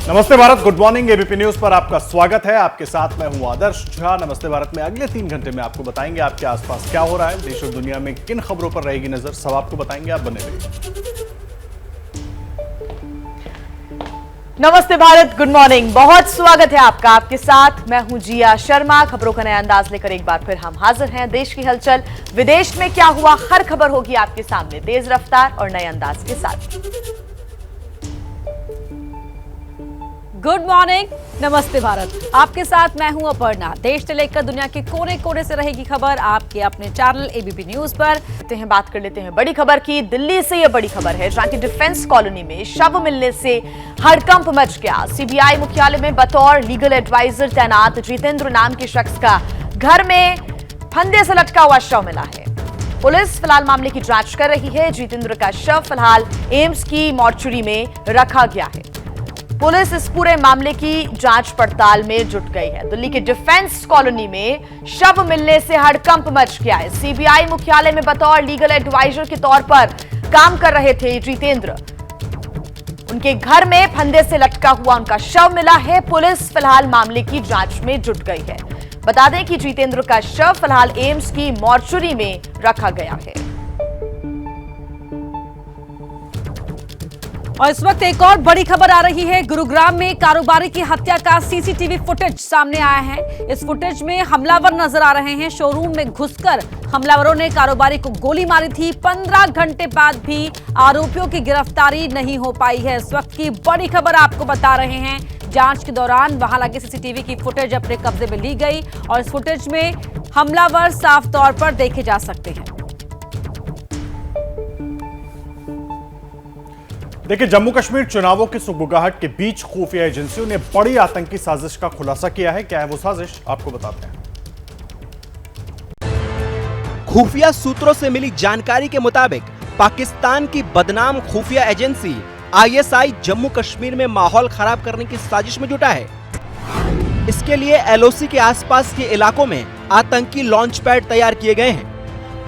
नमस्ते Bharat, good morning. ABP news पर आपका स्वागत है। आपके साथ मैं हूं आदर्श झा। नमस्ते भारत में अगले 3 घंटे में आपको बताएंगे आपके आसपास क्या हो रहा है, देश और दुनिया में किन खबरों पर रहेगी नजर, सब आपको बताएंगे। आप बने रहिए। नमस्ते भारत, गुड मॉर्निंग। बहुत स्वागत है आपका। आपके साथ मैं हूं जिया शर्मा। खबरों का नया अंदाज लेकर एक बार फिर हम हाजिर हैं। देश की हलचल, विदेश में क्या हुआ, हर खबर होगी आपके सामने तेज रफ्तार और नए अंदाज के साथ। गुड मॉर्निंग, नमस्ते भारत। आपके साथ मैं हूं अपर्णा। देश से लेकर दुनिया के कोने कोने से रहेगी खबर आपके अपने चैनल एबीपी न्यूज पर। बात कर लेते हैं बड़ी खबर की। दिल्ली से यह बड़ी खबर है, जहां की डिफेंस कॉलोनी में शव मिलने से हड़कंप मच गया। सीबीआई मुख्यालय में बतौर लीगल एडवाइजर तैनात जितेंद्र नाम के शख्स का घर में फंदे से लटका हुआ शव मिला है। पुलिस फिलहाल मामले की जांच कर रही है। जितेंद्र का शव फिलहाल एम्स की मॉर्चुरी में रखा गया है। पुलिस इस पूरे मामले की जांच पड़ताल में जुट गई है। दिल्ली के डिफेंस कॉलोनी में शव मिलने से हड़कंप मच गया है। सीबीआई मुख्यालय में बतौर लीगल एडवाइजर के तौर पर काम कर रहे थे जितेंद्र। उनके घर में फंदे से लटका हुआ उनका शव मिला है। पुलिस फिलहाल मामले की जांच में जुट गई है। बता दें कि जितेंद्र का शव फिलहाल एम्स की मॉर्चुरी में रखा गया है। और इस वक्त एक और बड़ी खबर आ रही है। गुरुग्राम में कारोबारी की हत्या का सीसीटीवी फुटेज सामने आया है। इस फुटेज में हमलावर नजर आ रहे हैं। शोरूम में घुसकर हमलावरों ने कारोबारी को गोली मारी थी। 15 घंटे बाद भी आरोपियों की गिरफ्तारी नहीं हो पाई है। इस वक्त की बड़ी खबर आपको बता रहे हैं। जांच के दौरान वहां लगे सीसीटीवी की फुटेज अपने कब्जे में ली गई और इस फुटेज में हमलावर साफ तौर पर देखे जा सकते हैं। देखिए, जम्मू कश्मीर चुनावों की सुगबुगाहट के बीच खुफिया एजेंसियों ने बड़ी आतंकी साजिश का खुलासा किया है। क्या है वो साजिश, आपको बताते हैं। खुफिया सूत्रों से मिली जानकारी के मुताबिक पाकिस्तान की बदनाम खुफिया एजेंसी आईएसआई जम्मू कश्मीर में माहौल खराब करने की साजिश में जुटा है। इसके लिए एलओसी के आसपास के इलाकों में आतंकी लॉन्च पैड तैयार किए गए हैं।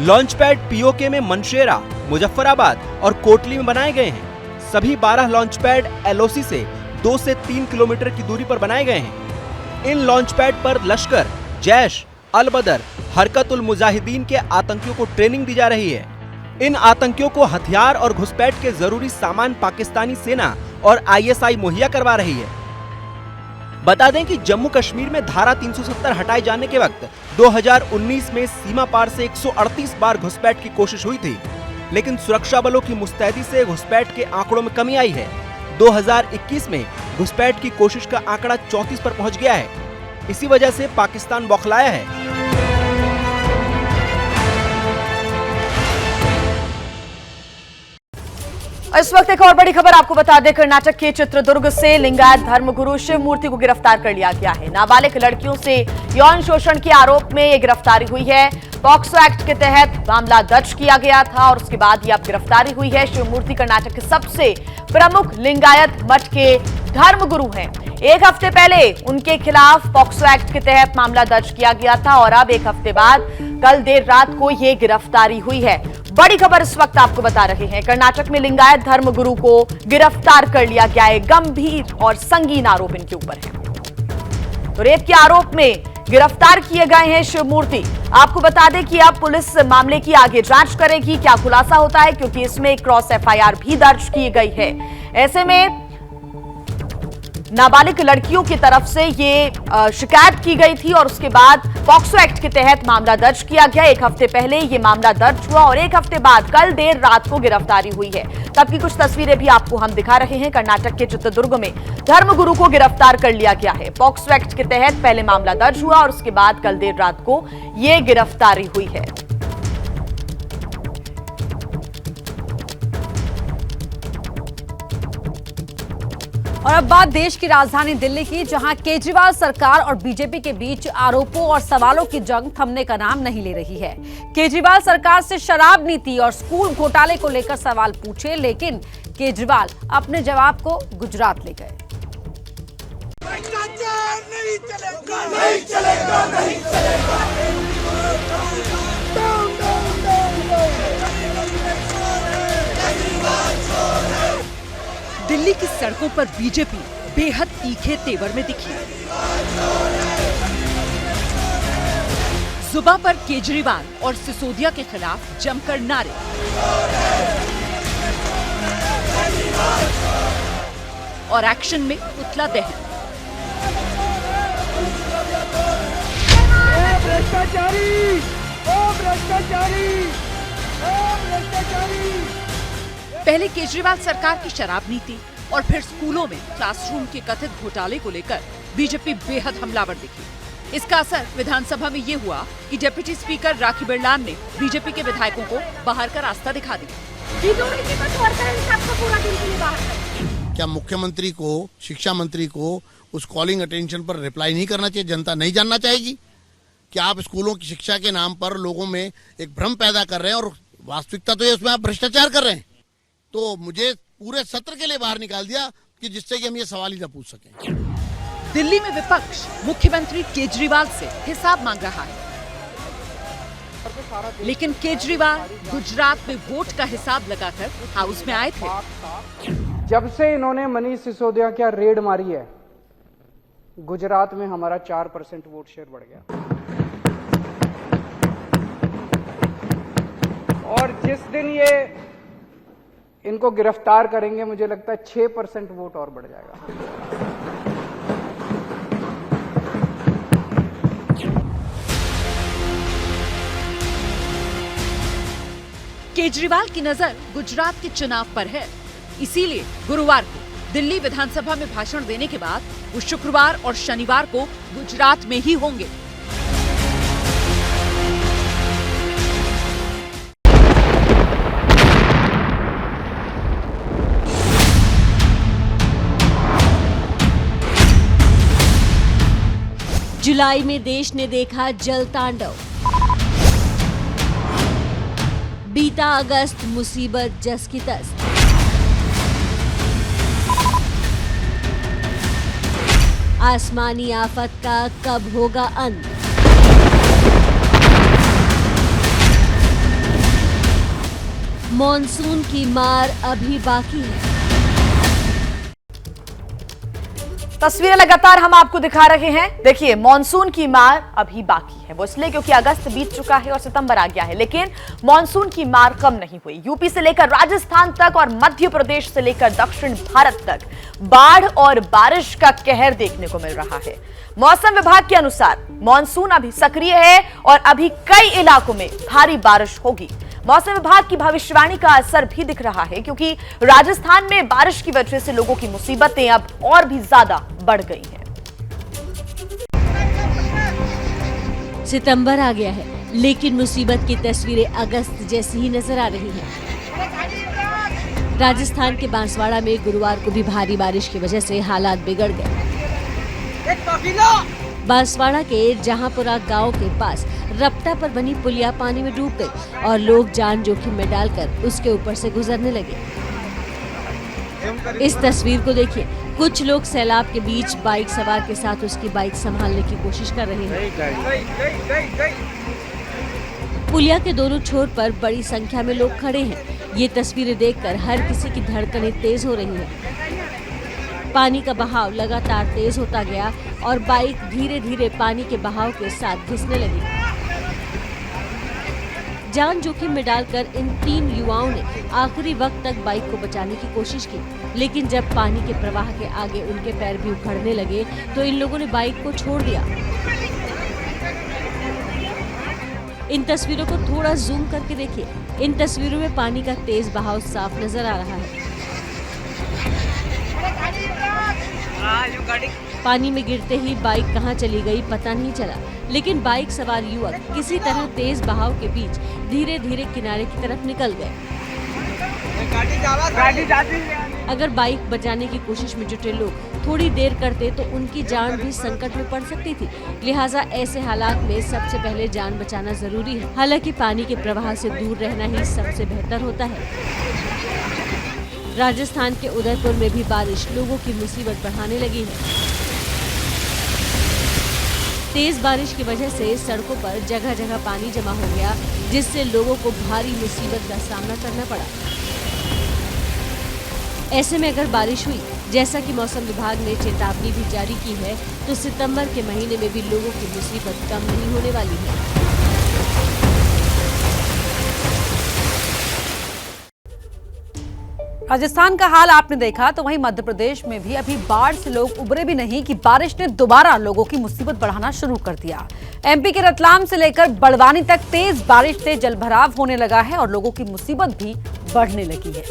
लॉन्च पैड पीओके में मनशेरा, मुजफ्फराबाद और कोटली में बनाए गए हैं। सभी 12 लॉन्च पैड एलओसी से 2 से 3 किलोमीटर की दूरी पर बनाए गए हैं। इन लॉन्च पैड पर लश्कर, जैश, अल बदर, हरकतुल मुजाहिदीन के आतंकियों को ट्रेनिंग दी जा रही है। इन आतंकियों को हथियार और घुसपैठ के जरूरी सामान पाकिस्तानी सेना और आईएसआई मुहैया करवा रही है। बता दें कि जम्मू कश्मीर में धारा 370 हटाए जाने के वक्त 2019 में सीमा पार से 138 बार घुसपैठ की कोशिश हुई थी, लेकिन सुरक्षा बलों की मुस्तैदी से घुसपैठ के आंकड़ों में कमी आई है। 2021 में घुसपैठ की कोशिश का आंकड़ा 34 पर पहुंच गया है। इसी वजह से पाकिस्तान बौखलाया है। इस वक्त एक और बड़ी खबर आपको बता दें। कर्नाटक के चित्रदुर्ग से लिंगायत धर्मगुरु शिव मूर्ति को गिरफ्तार कर लिया गया है। नाबालिग लड़कियों से यौन शोषण के आरोप में यह गिरफ्तारी हुई है। पॉक्सो एक्ट के तहत मामला दर्ज किया गया था और उसके बाद यह अब गिरफ्तारी हुई है। शिव मूर्ति कर्नाटक के सबसे प्रमुख लिंगायत मठ के धर्मगुरु हैं। एक हफ्ते पहले उनके खिलाफ पॉक्सो एक्ट के तहत मामला दर्ज किया गया था और अब एक हफ्ते बाद कल देर रात को यह गिरफ्तारी हुई है। बड़ी खबर इस वक्त आपको बता रहे हैं। कर्नाटक में लिंगायत धर्मगुरु को गिरफ्तार कर लिया गया है। गंभीर और संगीन आरोप इनके ऊपर है। तो रेप के आरोप में गिरफ्तार किए गए हैं शिव मूर्ति। आपको बता दें कि अब पुलिस मामले की आगे जांच करेगी। क्या खुलासा होता है, क्योंकि इसमें एक क्रॉस एफआईआर भी दर्ज की गई है। ऐसे में नाबालिग लड़कियों की तरफ से ये शिकायत की गई थी और उसके बाद पॉक्सो एक्ट के तहत मामला दर्ज किया गया। एक हफ्ते पहले ये मामला दर्ज हुआ और एक हफ्ते बाद कल देर रात को गिरफ्तारी हुई है। तब की कुछ तस्वीरें भी आपको हम दिखा रहे हैं। कर्नाटक के चित्रदुर्ग में धर्मगुरु को गिरफ्तार कर लिया गया है। पॉक्सो एक्ट के तहत पहले मामला दर्ज हुआ और उसके बाद कल देर रात को यह गिरफ्तारी हुई है। और अब बात देश की राजधानी दिल्ली की, जहां केजरीवाल सरकार और बीजेपी के बीच आरोपों और सवालों की जंग थमने का नाम नहीं ले रही है। केजरीवाल सरकार से शराब नीति और स्कूल घोटाले को लेकर सवाल पूछे, लेकिन केजरीवाल अपने जवाब को गुजरात ले गए। नहीं चलेगा, नहीं चलेगा, नहीं चलेगा। दिल्ली की सड़कों पर बीजेपी बेहद तीखे तेवर में दिखी। जुबां पर केजरीवाल और सिसोदिया के खिलाफ जमकर नारे। और एक्शन में पुतला दहन। पहले केजरीवाल सरकार की शराब नीति और फिर स्कूलों में क्लासरूम के कथित घोटाले को लेकर बीजेपी बेहद हमलावर दिखी। इसका असर विधानसभा में ये हुआ कि डिप्टी स्पीकर राखी बिरलान ने बीजेपी के विधायकों को बाहर का रास्ता दिखा दिया। क्या मुख्यमंत्री को, शिक्षा मंत्री को उस कॉलिंग अटेंशन पर रिप्लाई नहीं करना चाहिए? जनता नहीं जानना चाहेगी कि आप स्कूलों की शिक्षा के नाम पर लोगों में एक भ्रम पैदा कर रहे हैं और वास्तविकता तो ये उसमें आप भ्रष्टाचार कर रहे हैं। तो मुझे पूरे सत्र के लिए बाहर निकाल दिया कि जिससे कि हम ये सवाल ही न पूछ सकें। दिल्ली में विपक्ष मुख्यमंत्री केजरीवाल से हिसाब मांग रहा है, लेकिन केजरीवाल गुजरात में वोट का हिसाब लगाकर हाउस में आए थे। जब से इन्होंने मनीष सिसोदिया क्या रेड मारी है, गुजरात में हमारा 4% वोट शेयर बढ़ गया। और जिस दिन ये इनको गिरफ्तार करेंगे, मुझे लगता है 6% वोट और बढ़ जाएगा। केजरीवाल की नजर गुजरात के चुनाव पर है, इसीलिए गुरुवार को दिल्ली विधानसभा में भाषण देने के बाद वो शुक्रवार और शनिवार को गुजरात में ही होंगे। जुलाई में देश ने देखा जल तांडव। बीता अगस्त मुसीबत जस की तस। आसमानी आफत का कब होगा अंत? मॉनसून की मार अभी बाकी है। तस्वीरें लगातार हम आपको दिखा रहे हैं। देखिए, मॉनसून की मार अभी बाकी है। वो इसलिए क्योंकि अगस्त बीत चुका है और सितंबर आ गया है, लेकिन मॉनसून की मार कम नहीं हुई। यूपी से लेकर राजस्थान तक और मध्य प्रदेश से लेकर दक्षिण भारत तक बाढ़ और बारिश का कहर देखने को मिल रहा है। मौसम विभाग के अनुसार मॉनसून अभी सक्रिय है और अभी कई इलाकों में भारी बारिश होगी। मौसम विभाग की भविष्यवाणी का असर भी दिख रहा है, क्योंकि राजस्थान में बारिश की वजह से लोगों की मुसीबतें अब और भी ज्यादा बढ़ गई हैं। सितंबर आ गया है, लेकिन मुसीबत की तस्वीरें अगस्त जैसी ही नजर आ रही हैं। राजस्थान के बांसवाड़ा में गुरुवार को भी भारी बारिश की वजह से हालात बिगड़ गए। बांसवाड़ा के जहांपुरा गांव के पास रपटा पर बनी पुलिया पानी में डूब गई और लोग जान जोखिम में डालकर उसके ऊपर से गुजरने लगे। इस तस्वीर को देखिए, कुछ लोग सैलाब के बीच बाइक सवार के साथ उसकी बाइक संभालने की कोशिश कर रहे हैं। पुलिया के दोनों छोर पर बड़ी संख्या में लोग खड़े हैं। ये तस्वीरें देखकर हर किसी की धड़कनें तेज हो रही हैं। पानी का बहाव लगातार तेज होता गया और बाइक धीरे धीरे पानी के बहाव के साथ घिसने लगी। जान जोखिम में डालकर इन 3 युवाओं ने आखिरी वक्त तक बाइक को बचाने की कोशिश की, लेकिन जब पानी के प्रवाह के आगे उनके पैर भी उखड़ने लगे तो इन लोगों ने बाइक को छोड़ दिया। इन तस्वीरों को थोड़ा जूम करके देखिए। इन तस्वीरों में पानी का तेज बहाव साफ नजर आ रहा है। पानी में गिरते ही बाइक कहां चली गई पता नहीं चला, लेकिन बाइक सवार युवक किसी तरह तेज बहाव के बीच धीरे धीरे किनारे की तरफ निकल गए। अगर बाइक बचाने की कोशिश में जुटे लोग थोड़ी देर करते तो उनकी जान भी संकट में पड़ सकती थी। लिहाजा ऐसे हालात में सबसे पहले जान बचाना जरूरी है। हालांकि पानी के प्रवाह से दूर रहना ही सबसे बेहतर होता है। राजस्थान के उदयपुर में भी बारिश लोगों की मुसीबत बढ़ाने लगी है। तेज बारिश की वजह से सड़कों पर जगह जगह पानी जमा हो गया, जिससे लोगों को भारी मुसीबत का सामना करना पड़ा। ऐसे में अगर बारिश हुई जैसा कि मौसम विभाग ने चेतावनी भी जारी की है, तो सितंबर के महीने में भी लोगों की मुसीबत कम नहीं होने वाली है। राजस्थान का हाल आपने देखा, तो वहीं मध्य प्रदेश में भी अभी बाढ़ से लोग उबरे भी नहीं कि बारिश ने दोबारा लोगों की मुसीबत बढ़ाना शुरू कर दिया। एमपी के रतलाम से लेकर बड़वानी तक तेज बारिश से जलभराव होने लगा है और लोगों की मुसीबत भी बढ़ने लगी है।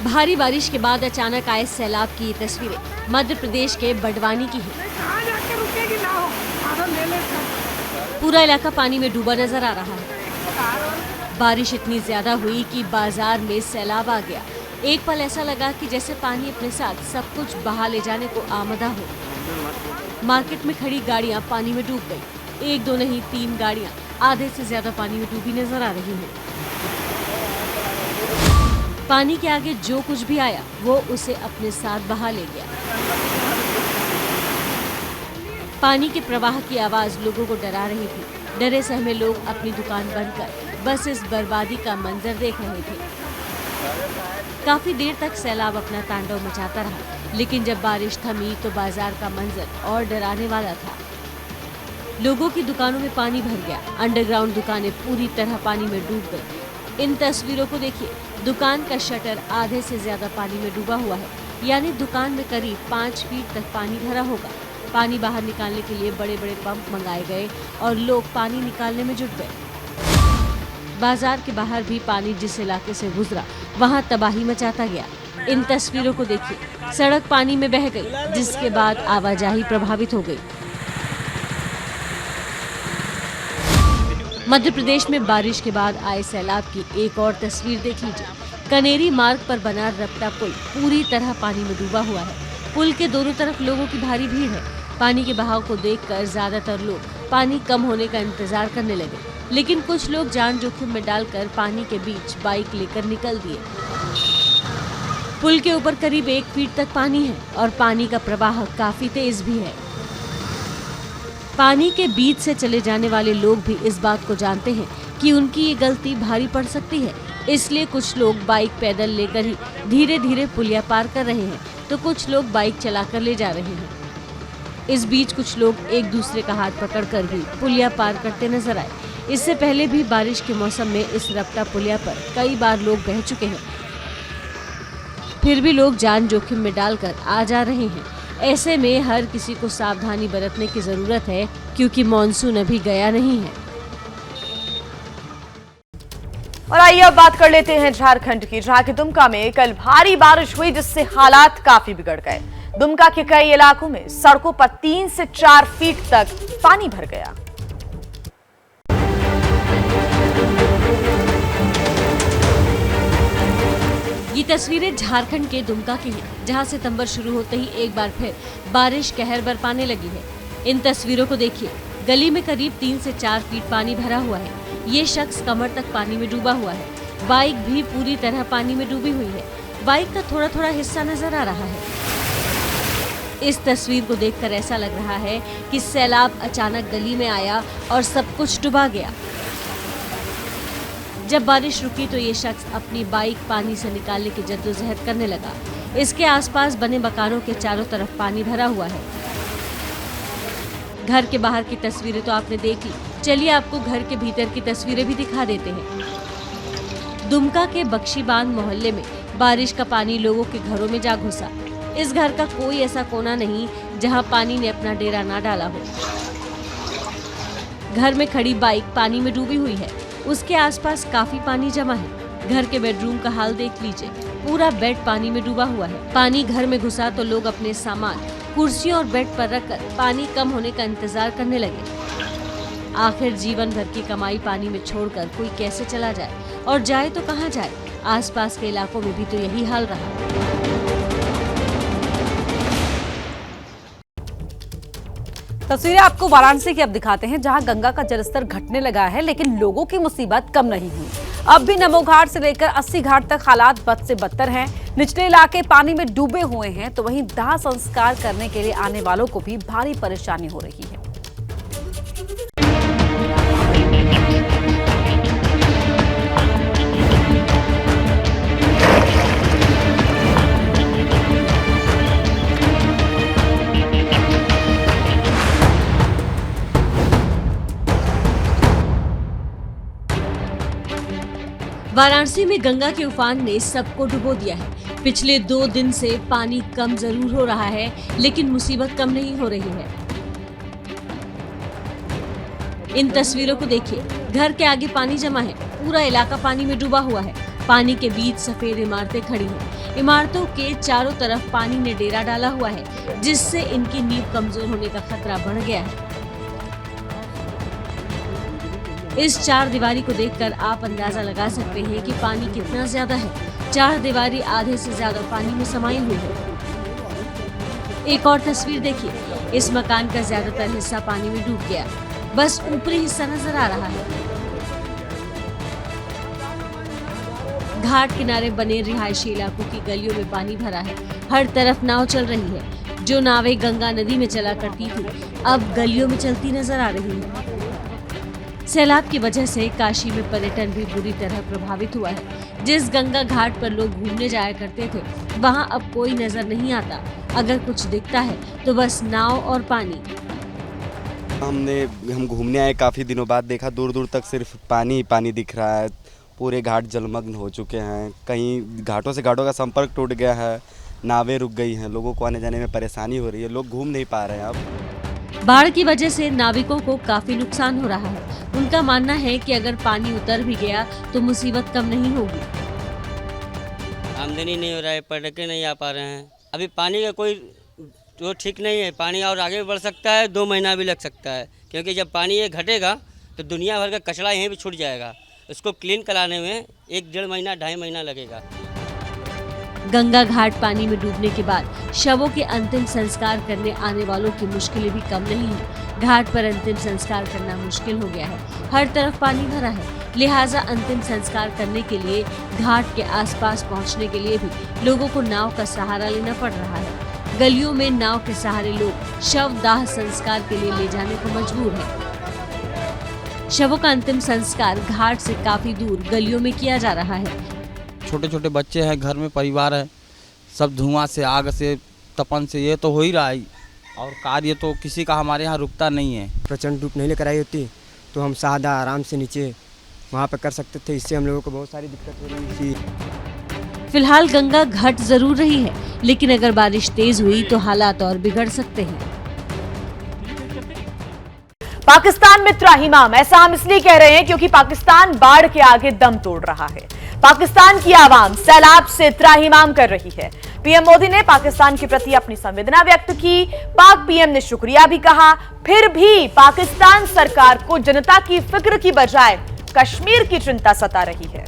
भारी बारिश के बाद अचानक आए सैलाब की ये तस्वीरें मध्य प्रदेश के बड़वानी की है। पूरा इलाका पानी में डूबा नजर आ रहा है। बारिश इतनी ज्यादा हुई कि बाजार में सैलाब आ गया। एक पल ऐसा लगा कि जैसे पानी अपने साथ सब कुछ बहा ले जाने को आमदा हो। मार्केट में खड़ी गाड़ियां पानी में डूब गई। एक दो नहीं 3 गाड़ियां आधे से ज्यादा पानी में डूबी नजर आ रही हैं। पानी के आगे जो कुछ भी आया वो उसे अपने साथ बहा ले गया। पानी के प्रवाह की आवाज लोगों को डरा रही थी। डरे सहमे लोग अपनी दुकान बंद कर बस इस बर्बादी का मंजर देख रहे थे। काफी देर तक सैलाब अपना तांडव मचाता रहा, लेकिन जब बारिश थमी तो बाजार का मंजर और डराने वाला था। लोगों की दुकानों में पानी भर गया। अंडरग्राउंड दुकानें पूरी तरह पानी में डूब गई। इन तस्वीरों को देखिए, दुकान का शटर आधे से ज्यादा पानी में डूबा हुआ है, यानी दुकान में करीब 5 फीट तक पानी भरा होगा। पानी बाहर निकालने के लिए बड़े बड़े पंप मंगाए गए और लोग पानी निकालने में जुट गए। बाजार के बाहर भी पानी जिस इलाके से गुजरा वहां तबाही मचाता गया। इन तस्वीरों को देखिए, सड़क पानी में बह गई, जिसके बाद आवाजाही प्रभावित हो गई। मध्य प्रदेश में बारिश के बाद आए सैलाब की एक और तस्वीर देख लीजिए। कनेरी मार्ग पर बना रपटा पुल पूरी तरह पानी में डूबा हुआ है। पुल के दोनों तरफ लोगों की भारी भीड़ है। पानी के बहाव को देखकर ज्यादातर लोग पानी कम होने का इंतजार करने लगे, लेकिन कुछ लोग जान जोखिम में डालकर पानी के बीच बाइक लेकर निकल दिए। पुल के ऊपर करीब 1 फीट तक पानी है और पानी का प्रवाह काफी तेज भी है। पानी के बीच से चले जाने वाले लोग भी इस बात को जानते हैं कि उनकी ये गलती भारी पड़ सकती है, इसलिए कुछ लोग बाइक पैदल लेकर ही धीरे धीरे पुलिया पार कर रहे हैं, तो कुछ लोग बाइक चलाकर ले जा रहे हैं। इस बीच कुछ लोग एक दूसरे का हाथ पकड़कर भी पुलिया पार करते नजर आए। इससे पहले भी बारिश के मौसम में इस रपटा पुलिया पर कई बार लोग बह चुके हैं, फिर भी लोग जान जोखिम में डालकर आ जा रहे हैं। ऐसे में हर किसी को सावधानी बरतने की जरूरत है, क्योंकि मॉनसून अभी गया नहीं है। और आइए अब बात कर लेते हैं झारखंड की, जहां के दुमका में कल भारी बारिश हुई, जिससे हालात काफी बिगड़ गए। दुमका के कई इलाकों में सड़कों पर 3 से 4 फीट तक पानी भर गया। ये तस्वीरें झारखंड के दुमका की हैं, जहां सितंबर शुरू होते ही एक बार फिर बारिश कहर बरपाने लगी है। इन तस्वीरों को देखिए, गली में करीब 3 से 4 फीट पानी भरा हुआ है। ये शख्स कमर तक पानी में डूबा हुआ है। बाइक भी पूरी तरह पानी में डूबी हुई है। बाइक का थोड़ा थोड़ा हिस्सा नजर आ रहा है। इस तस्वीर को देखकर ऐसा लग रहा है कि सैलाब अचानक गली में आया और सब कुछ डुबा गया। जब बारिश रुकी तो ये शख्स अपनी बाइक पानी से निकालने की जद्दोजहद करने लगा। इसके आसपास बने मकानों के चारों तरफ पानी भरा हुआ है। घर के बाहर की तस्वीरें तो आपने देख ली, चलिए आपको घर के भीतर की तस्वीरें भी दिखा देते हैं। दुमका के बख्शी बांध मोहल्ले में बारिश का पानी लोगों के घरों में जा घुसा। इस घर का कोई ऐसा कोना नहीं जहां पानी ने अपना डेरा ना डाला हो। घर में खड़ी बाइक पानी में डूबी हुई है। उसके आसपास काफी पानी जमा है। घर के बेडरूम का हाल देख लीजिए, पूरा बेड पानी में डूबा हुआ है। पानी घर में घुसा तो लोग अपने सामान कुर्सियों और बेड पर रखकर पानी कम होने का इंतजार करने लगे। आखिर जीवन भर की कमाई पानी में छोड़कर कोई कैसे चला जाए, और जाए तो कहां जाए। आसपास के इलाकों में भी तो यही हाल रहा। तस्वीरें आपको वाराणसी की अब दिखाते हैं, जहां गंगा का जलस्तर घटने लगा है, लेकिन लोगों की मुसीबत कम नहीं हुई। अब भी नमो घाट से लेकर 80 घाट तक हालात बद से बदतर हैं। निचले इलाके पानी में डूबे हुए हैं, तो वहीं दाह संस्कार करने के लिए आने वालों को भी भारी परेशानी हो रही है। वाराणसी में गंगा के उफान ने सबको डुबो दिया है। पिछले 2 दिन से पानी कम जरूर हो रहा है, लेकिन मुसीबत कम नहीं हो रही है। इन तस्वीरों को देखिए, घर के आगे पानी जमा है, पूरा इलाका पानी में डूबा हुआ है। पानी के बीच सफेद इमारतें खड़ी हैं। इमारतों के चारों तरफ पानी ने डेरा डाला हुआ है, जिससे इनकी नींव कमजोर होने का खतरा बढ़ गया है। इस चार दीवारी को देखकर आप अंदाजा लगा सकते हैं कि पानी कितना ज्यादा है। चार दीवारी आधे से ज्यादा पानी में समाई हुई है। एक और तस्वीर देखिए, इस मकान का ज्यादातर हिस्सा पानी में डूब गया, बस ऊपरी हिस्सा नजर आ रहा है। घाट किनारे बने रिहायशी इलाकों की गलियों में पानी भरा है। हर तरफ नाव चल रही है। जो नावें गंगा नदी में चला करती थी, अब गलियों में चलती नजर आ रही है। सैलाब की वजह से काशी में पर्यटन भी बुरी तरह प्रभावित हुआ है। जिस गंगा घाट पर लोग घूमने जाया करते थे, वहां अब कोई नजर नहीं आता। अगर कुछ दिखता है तो बस नाव और पानी। हम घूमने आए, काफ़ी दिनों बाद देखा, दूर दूर तक सिर्फ पानी ही पानी दिख रहा है। पूरे घाट जलमग्न हो चुके हैं। कहीं घाटों से घाटों का संपर्क टूट गया है, नावें रुक गई हैं, लोगों को आने जाने में परेशानी हो रही है, लोग घूम नहीं पा रहे हैं अब। बाढ़ की वजह से नाविकों को काफी नुकसान हो रहा है। उनका मानना है कि अगर पानी उतर भी गया तो मुसीबत कम नहीं होगी। आमदनी नहीं हो रहा है, पर्यटक नहीं आ पा रहे हैं। अभी पानी का कोई तो ठीक नहीं है। पानी और आगे भी बढ़ सकता है, 2 महीना भी लग सकता है, क्योंकि जब पानी ये घटेगा तो दुनिया भर का कचरा यहीं भी छूट जाएगा। इसको क्लीन कराने में 1-1.5 महीना 2.5 महीना लगेगा। गंगा घाट पानी में डूबने के बाद शवों के अंतिम संस्कार करने आने वालों की मुश्किलें भी कम नहीं है। घाट पर अंतिम संस्कार करना मुश्किल हो गया है। हर तरफ पानी भरा है, लिहाजा अंतिम संस्कार करने के लिए घाट के आसपास पहुंचने के लिए भी लोगों को नाव का सहारा लेना पड़ रहा है। गलियों में नाव के सहारे लोग शव दाह संस्कार के लिए ले जाने को मजबूर हैं। शवों का अंतिम संस्कार घाट से काफी दूर गलियों में किया जा रहा है। छोटे छोटे बच्चे हैं, घर में परिवार है, सब धुआं से, आग से, तपन से ये तो हो ही रहा है। और कार्य तो किसी का हमारे यहाँ रुकता नहीं है। प्रचंड धूप नहीं लेकर आई होती तो हम सादा आराम से नीचे वहाँ पर कर सकते थे। इससे हम लोगों को बहुत सारी दिक्कत हो रही थी। फिलहाल गंगा घट जरूर रही है, लेकिन अगर बारिश तेज हुई तो हालात और बिगड़ सकते हैं। पाकिस्तान में त्राहिमाम, ऐसा हम इसलिए कह रहे हैं क्योंकि पाकिस्तान बाढ़ के आगे दम तोड़ रहा है। पाकिस्तान की आवाम सैलाब से त्राहिमाम कर रही है। पीएम मोदी ने पाकिस्तान के प्रति अपनी संवेदना व्यक्त की। पाक पीएम ने शुक्रिया भी कहा। फिर भी पाकिस्तान सरकार को जनता की फिक्र की बजाय कश्मीर की चिंता सता रही है।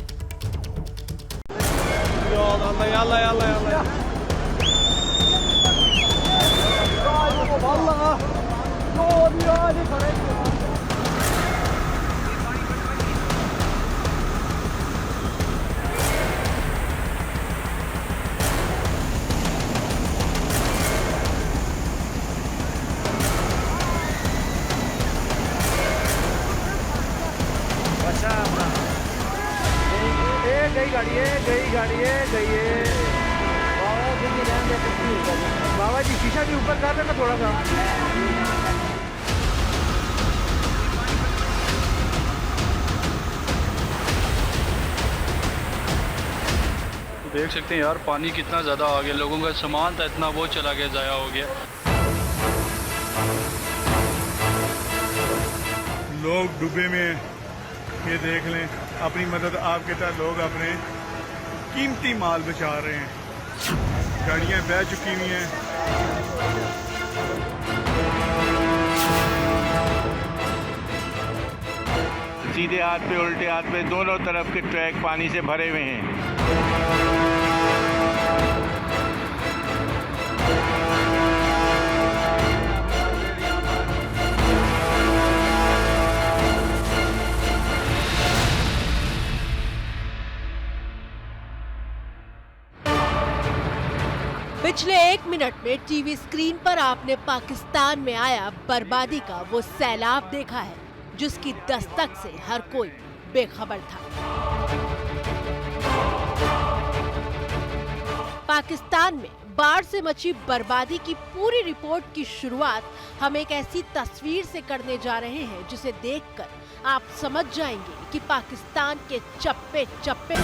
बाबा जी शीशा भी ऊपर कर देना थोड़ा सा। देख सकते हैं यार, पानी कितना ज्यादा आ गया। लोगों का सामान था इतना वो चला गया, जाया हो गया। लोग डूबे में, ये देख लें, अपनी मदद आपके तरह लोग अपने कीमती माल बचा रहे हैं। गाड़ियां बह चुकी हुई हैं। सीधे हाथ पे, उल्टे हाथ पे, दोनों तरफ के ट्रैक पानी से भरे हुए हैं। पिछले 1 मिनट में टीवी स्क्रीन पर आपने पाकिस्तान में आया बर्बादी का वो सैलाब देखा है, जिसकी दस्तक से हर कोई बेखबर था। पाकिस्तान में बाढ़ से मची बर्बादी की पूरी रिपोर्ट की शुरुआत हम एक ऐसी तस्वीर से करने जा रहे हैं जिसे देखकर आप समझ जाएंगे कि पाकिस्तान के चप्पे चप्पे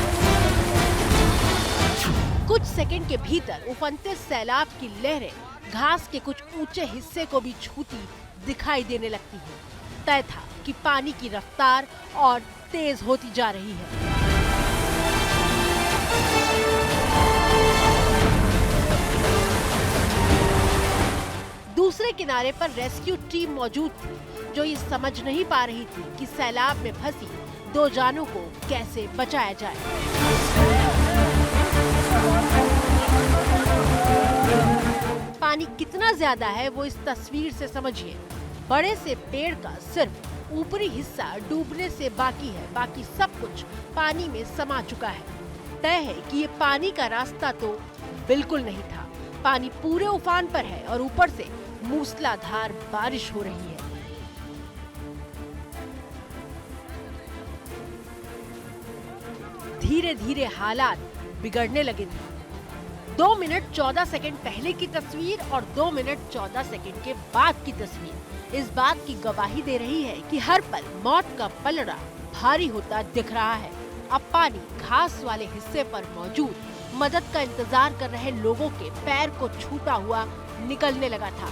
कुछ सेकंड के भीतर उफनते सैलाब की लहरें घास के कुछ ऊंचे हिस्से को भी छूती दिखाई देने लगती है। तय था कि पानी की रफ्तार और तेज होती जा रही है। दूसरे किनारे पर रेस्क्यू टीम मौजूद थी जो ये समझ नहीं पा रही थी कि सैलाब में फंसी 2 जानों को कैसे बचाया जाए। पानी कितना ज्यादा है वो इस तस्वीर से समझिए। बड़े से पेड़ का सिर्फ ऊपरी हिस्सा डूबने से बाकी है, बाकी सब कुछ पानी में समा चुका है। तय है कि ये पानी का रास्ता तो बिल्कुल नहीं था। पानी पूरे उफान पर है और ऊपर से मूसलाधार बारिश हो रही है। धीरे धीरे हालात बिगड़ने लगे थे। 2 मिनट 14 सेकंड पहले की तस्वीर और 2 मिनट 14 सेकंड के बाद की तस्वीर इस बात की गवाही दे रही है कि हर पल मौत का पलड़ा भारी होता दिख रहा है। अब पानी घास वाले हिस्से पर मौजूद मदद का इंतजार कर रहे लोगों के पैर को छूता हुआ निकलने लगा था।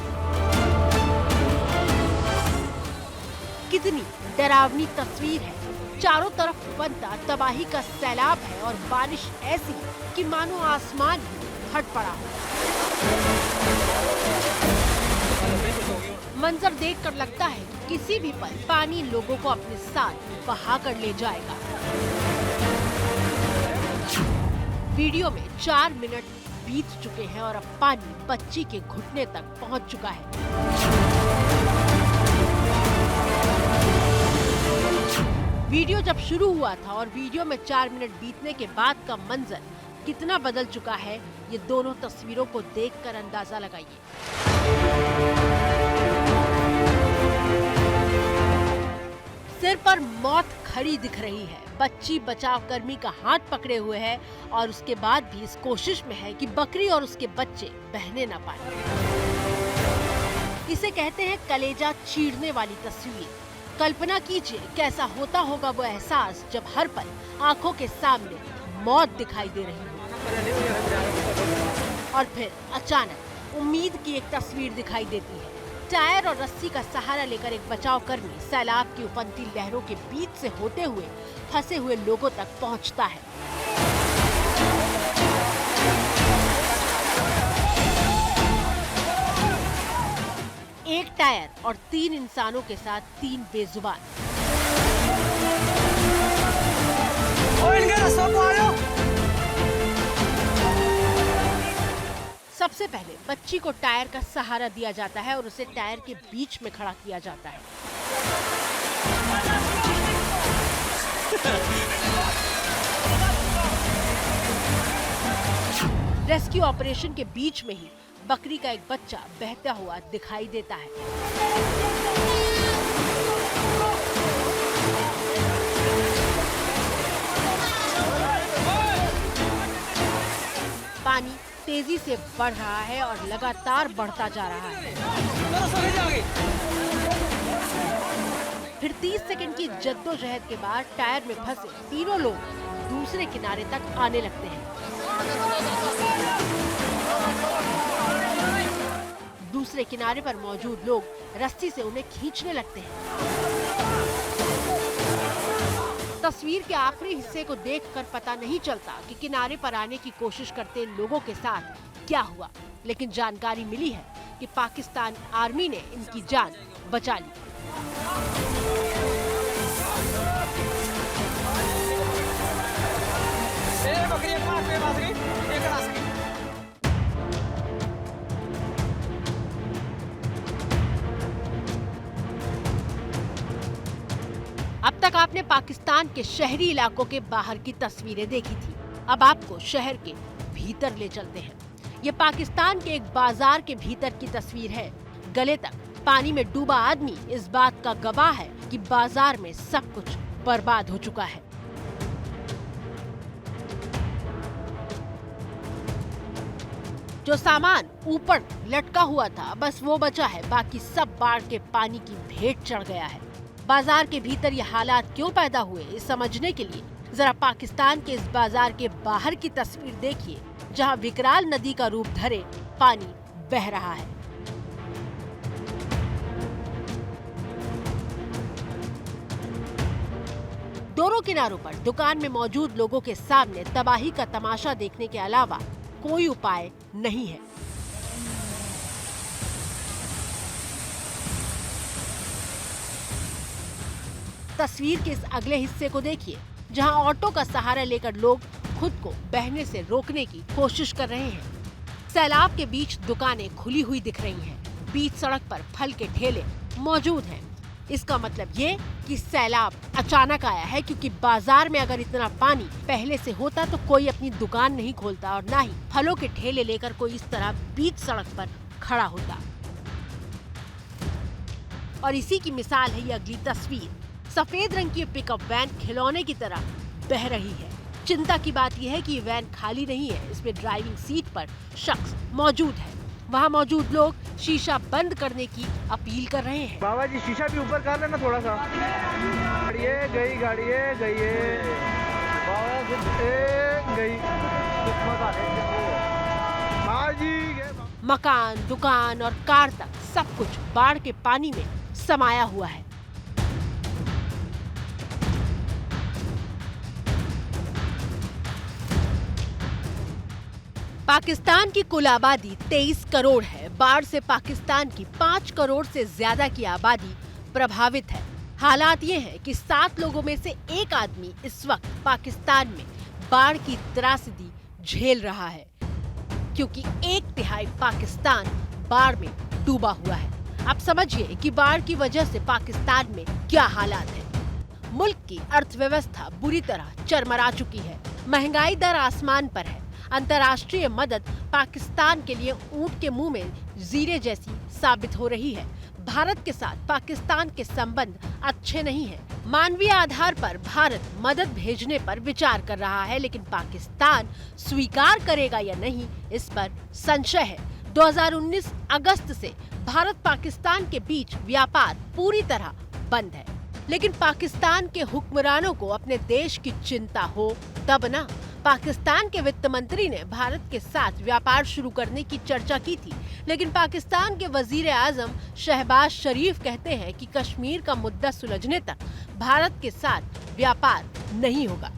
कितनी डरावनी तस्वीर है। चारों तरफ बनता तबाही का सैलाब है और बारिश ऐसी कि मानो आसमान ही फट पड़ा हो। मंजर देखकर लगता है कि किसी भी पल पानी लोगों को अपने साथ बहा कर ले जाएगा। वीडियो में 4 मिनट बीत चुके हैं और अब पानी बच्ची के घुटने तक पहुंच चुका है। वीडियो जब शुरू हुआ था और वीडियो में 4 मिनट बीतने के बाद का मंजर कितना बदल चुका है, ये दोनों तस्वीरों को देखकर अंदाजा लगाइए। सिर पर मौत खड़ी दिख रही है। बच्ची बचाव कर्मी का हाथ पकड़े हुए है और उसके बाद भी इस कोशिश में है कि बकरी और उसके बच्चे बहने ना पाए। इसे कहते हैं कलेजा चीरने वाली तस्वीर। कल्पना कीजिए कैसा होता होगा वो एहसास जब हर पल आंखों के सामने मौत दिखाई दे रही हो। और फिर अचानक उम्मीद की एक तस्वीर दिखाई देती है। टायर और रस्सी का सहारा लेकर एक बचाव कर्मी सैलाब की उफनती लहरों के बीच से होते हुए फंसे हुए लोगों तक पहुंचता है। एक टायर और 3 इंसानों के साथ 3 बेजुबान। सबसे पहले बच्ची को टायर का सहारा दिया जाता है और उसे टायर के बीच में खड़ा किया जाता है। रेस्क्यू ऑपरेशन के बीच में ही बकरी का एक बच्चा बहता हुआ दिखाई देता है। पानी तेजी से बढ़ रहा है और लगातार बढ़ता जा रहा है। फिर 30 सेकंड की जद्दोजहद के बाद टायर में फंसे तीनों लोग दूसरे किनारे तक आने लगते हैं। दूसरे किनारे पर मौजूद लोग रस्सी से उन्हें खींचने लगते हैं। तस्वीर के आखिरी हिस्से को देखकर पता नहीं चलता कि किनारे पर आने की कोशिश करते लोगों के साथ क्या हुआ, लेकिन जानकारी मिली है कि पाकिस्तान आर्मी ने इनकी जान बचा ली। अब तक आपने पाकिस्तान के शहरी इलाकों के बाहर की तस्वीरें देखी थी। अब आपको शहर के भीतर ले चलते हैं। ये पाकिस्तान के एक बाजार के भीतर की तस्वीर है। गले तक पानी में डूबा आदमी इस बात का गवाह है कि बाजार में सब कुछ बर्बाद हो चुका है। जो सामान ऊपर लटका हुआ था बस वो बचा है, बाकी सब बाढ़ के पानी की भेंट चढ़ गया है। बाजार के भीतर ये हालात क्यों पैदा हुए, इस समझने के लिए जरा पाकिस्तान के इस बाजार के बाहर की तस्वीर देखिए, जहां विकराल नदी का रूप धरे पानी बह रहा है। दोनों किनारों पर दुकान में मौजूद लोगों के सामने तबाही का तमाशा देखने के अलावा कोई उपाय नहीं है। तस्वीर के इस अगले हिस्से को देखिए, जहां ऑटो का सहारा लेकर लोग खुद को बहने से रोकने की कोशिश कर रहे हैं। सैलाब के बीच दुकानें खुली हुई दिख रही हैं, बीच सड़क पर फल के ठेले मौजूद हैं। इसका मतलब ये कि सैलाब अचानक आया है, क्योंकि बाजार में अगर इतना पानी पहले से होता तो कोई अपनी दुकान नहीं खोलता और ना ही फलों के ठेले लेकर कोई इस तरह बीच सड़क पर खड़ा होता। और इसी की मिसाल है ये अगली तस्वीर। सफेद रंग की पिकअप वैन खिलौने की तरह बह रही है। चिंता की बात यह है कि ये वैन खाली नहीं है, इसमें ड्राइविंग सीट पर शख्स मौजूद है। वहाँ मौजूद लोग शीशा बंद करने की अपील कर रहे हैं। बाबा जी शीशा भी ऊपर कर लेना थोड़ा सा। गाड़ी मकान, दुकान और कार तक सब कुछ बाढ़ के पानी में समाया हुआ है। पाकिस्तान की कुल आबादी 23 करोड़ है। बाढ़ से पाकिस्तान की 5 करोड़ से ज्यादा की आबादी प्रभावित है। हालात ये हैं कि 7 लोगों में से एक आदमी इस वक्त पाकिस्तान में बाढ़ की त्रासदी झेल रहा है, क्योंकि 1/3 पाकिस्तान बाढ़ में डूबा हुआ है। आप समझिए कि बाढ़ की वजह से पाकिस्तान में क्या हालात है। मुल्क की अर्थव्यवस्था बुरी तरह चरमरा चुकी है। महंगाई दर आसमान पर है। अंतर्राष्ट्रीय मदद पाकिस्तान के लिए ऊंट के मुंह में जीरे जैसी साबित हो रही है। भारत के साथ पाकिस्तान के संबंध अच्छे नहीं हैं। मानवीय आधार पर भारत मदद भेजने पर विचार कर रहा है, लेकिन पाकिस्तान स्वीकार करेगा या नहीं, इस पर संशय है। 2019 अगस्त से भारत पाकिस्तान के बीच व्यापार पूरी तरह बंद है, लेकिन पाकिस्तान के हुक्मरानों को अपने देश की चिंता हो तब ना। पाकिस्तान के वित्त मंत्री ने भारत के साथ व्यापार शुरू करने की चर्चा की थी, लेकिन पाकिस्तान के वजीर आजम शहबाज शरीफ कहते हैं कि कश्मीर का मुद्दा सुलझने तक भारत के साथ व्यापार नहीं होगा।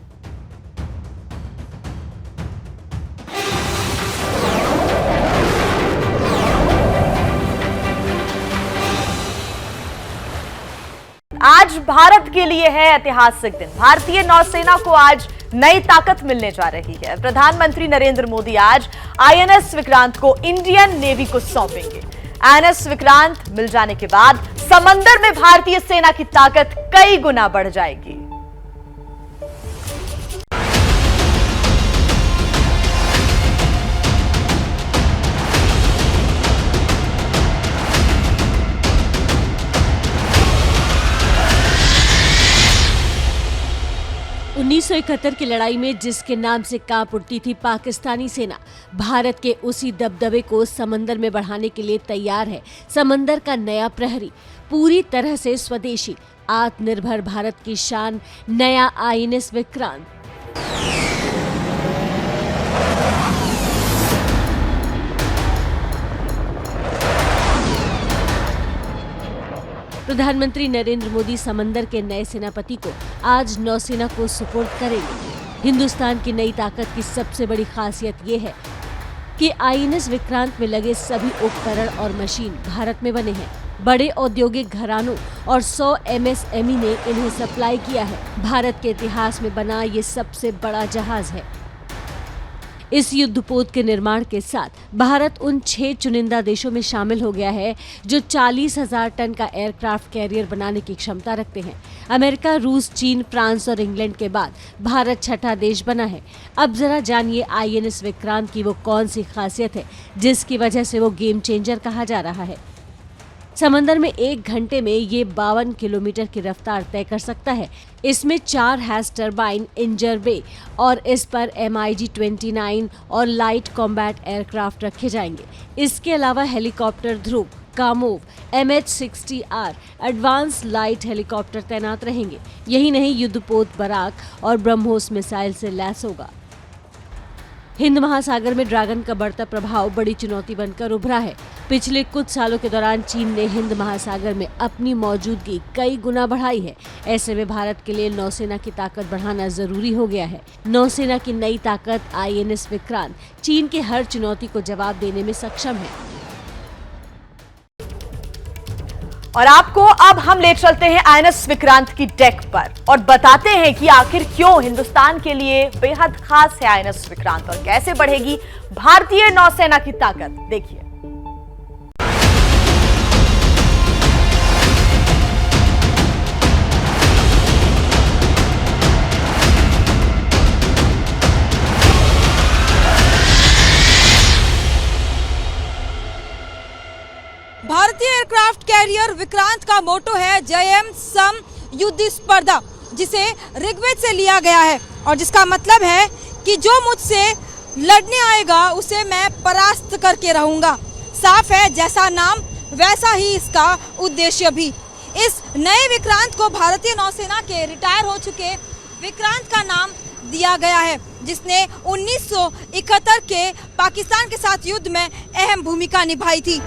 आज भारत के लिए है ऐतिहासिक दिन। भारतीय नौसेना को आज नई ताकत मिलने जा रही है। प्रधानमंत्री नरेंद्र मोदी आज आईएनएस विक्रांत को इंडियन नेवी को सौंपेंगे। आईएनएस विक्रांत मिल जाने के बाद समंदर में भारतीय सेना की ताकत कई गुना बढ़ जाएगी। उन्नीस 1971 की लड़ाई में जिसके नाम से कांप उठती थी पाकिस्तानी सेना, भारत के उसी दबदबे को समंदर में बढ़ाने के लिए तैयार है। समंदर का नया प्रहरी, पूरी तरह से स्वदेशी, आत्मनिर्भर भारत की शान, नया आईएनएस विक्रांत। प्रधानमंत्री नरेंद्र मोदी समंदर के नए सेनापति को आज नौसेना को सुपुर्द करेंगे। हिंदुस्तान की नई ताकत की सबसे बड़ी खासियत ये है कि आईएनएस विक्रांत में लगे सभी उपकरण और मशीन भारत में बने हैं। बड़े औद्योगिक घरानों और 100 एमएसएमई ने इन्हें सप्लाई किया है। भारत के इतिहास में बना ये सबसे बड़ा जहाज है। इस युद्धपोत के निर्माण के साथ भारत उन 6 चुनिंदा देशों में शामिल हो गया है जो 40,000 टन का एयरक्राफ्ट कैरियर बनाने की क्षमता रखते हैं। अमेरिका, रूस, चीन, फ्रांस और इंग्लैंड के बाद भारत छठा देश बना है। अब जरा जानिए आईएनएस विक्रांत की वो कौन सी खासियत है जिसकी वजह से वो गेम चेंजर कहा जा रहा है। समंदर में 1 घंटे में ये 52 किलोमीटर की रफ्तार तय कर सकता है। इसमें 4 हैज टरबाइन इंजर बे और इस पर MiG-29 और लाइट कॉम्बैट एयरक्राफ्ट रखे जाएंगे। इसके अलावा helicopter Dhruv, Kamov, MH-60R advance light helicopter तैनात रहेंगे। यही नहीं, युद्धपोत बराक और ब्रह्मोस मिसाइल से लैस होगा। हिंद महासागर में ड्रैगन का बढ़ता प्रभाव बड़ी चुनौती बनकर उभरा है। पिछले कुछ सालों के दौरान चीन ने हिंद महासागर में अपनी मौजूदगी कई गुना बढ़ाई है। ऐसे में भारत के लिए नौसेना की ताकत बढ़ाना जरूरी हो गया है। नौसेना की नई ताकत INS विक्रांत चीन के हर चुनौती को जवाब देने में सक्षम है। और आपको अब हम ले चलते हैं INS विक्रांत की डेक पर और बताते हैं कि आखिर क्यों हिंदुस्तान के लिए बेहद खास है INS विक्रांत और कैसे बढ़ेगी भारतीय नौसेना की ताकत। देखिए। भारतीय एयरक्राफ्ट कैरियर विक्रांत का मोटो है जयम सम युद्ध स्पर्धा, जिसे ऋग्वेद से लिया गया है और जिसका मतलब है कि जो मुझसे लड़ने आएगा उसे मैं परास्त करके रहूंगा। साफ है, जैसा नाम वैसा ही इसका उद्देश्य भी। इस नए विक्रांत को भारतीय नौसेना के रिटायर हो चुके विक्रांत का नाम दिया गया है, जिसने 1971 के पाकिस्तान के साथ युद्ध में अहम भूमिका निभाई थी।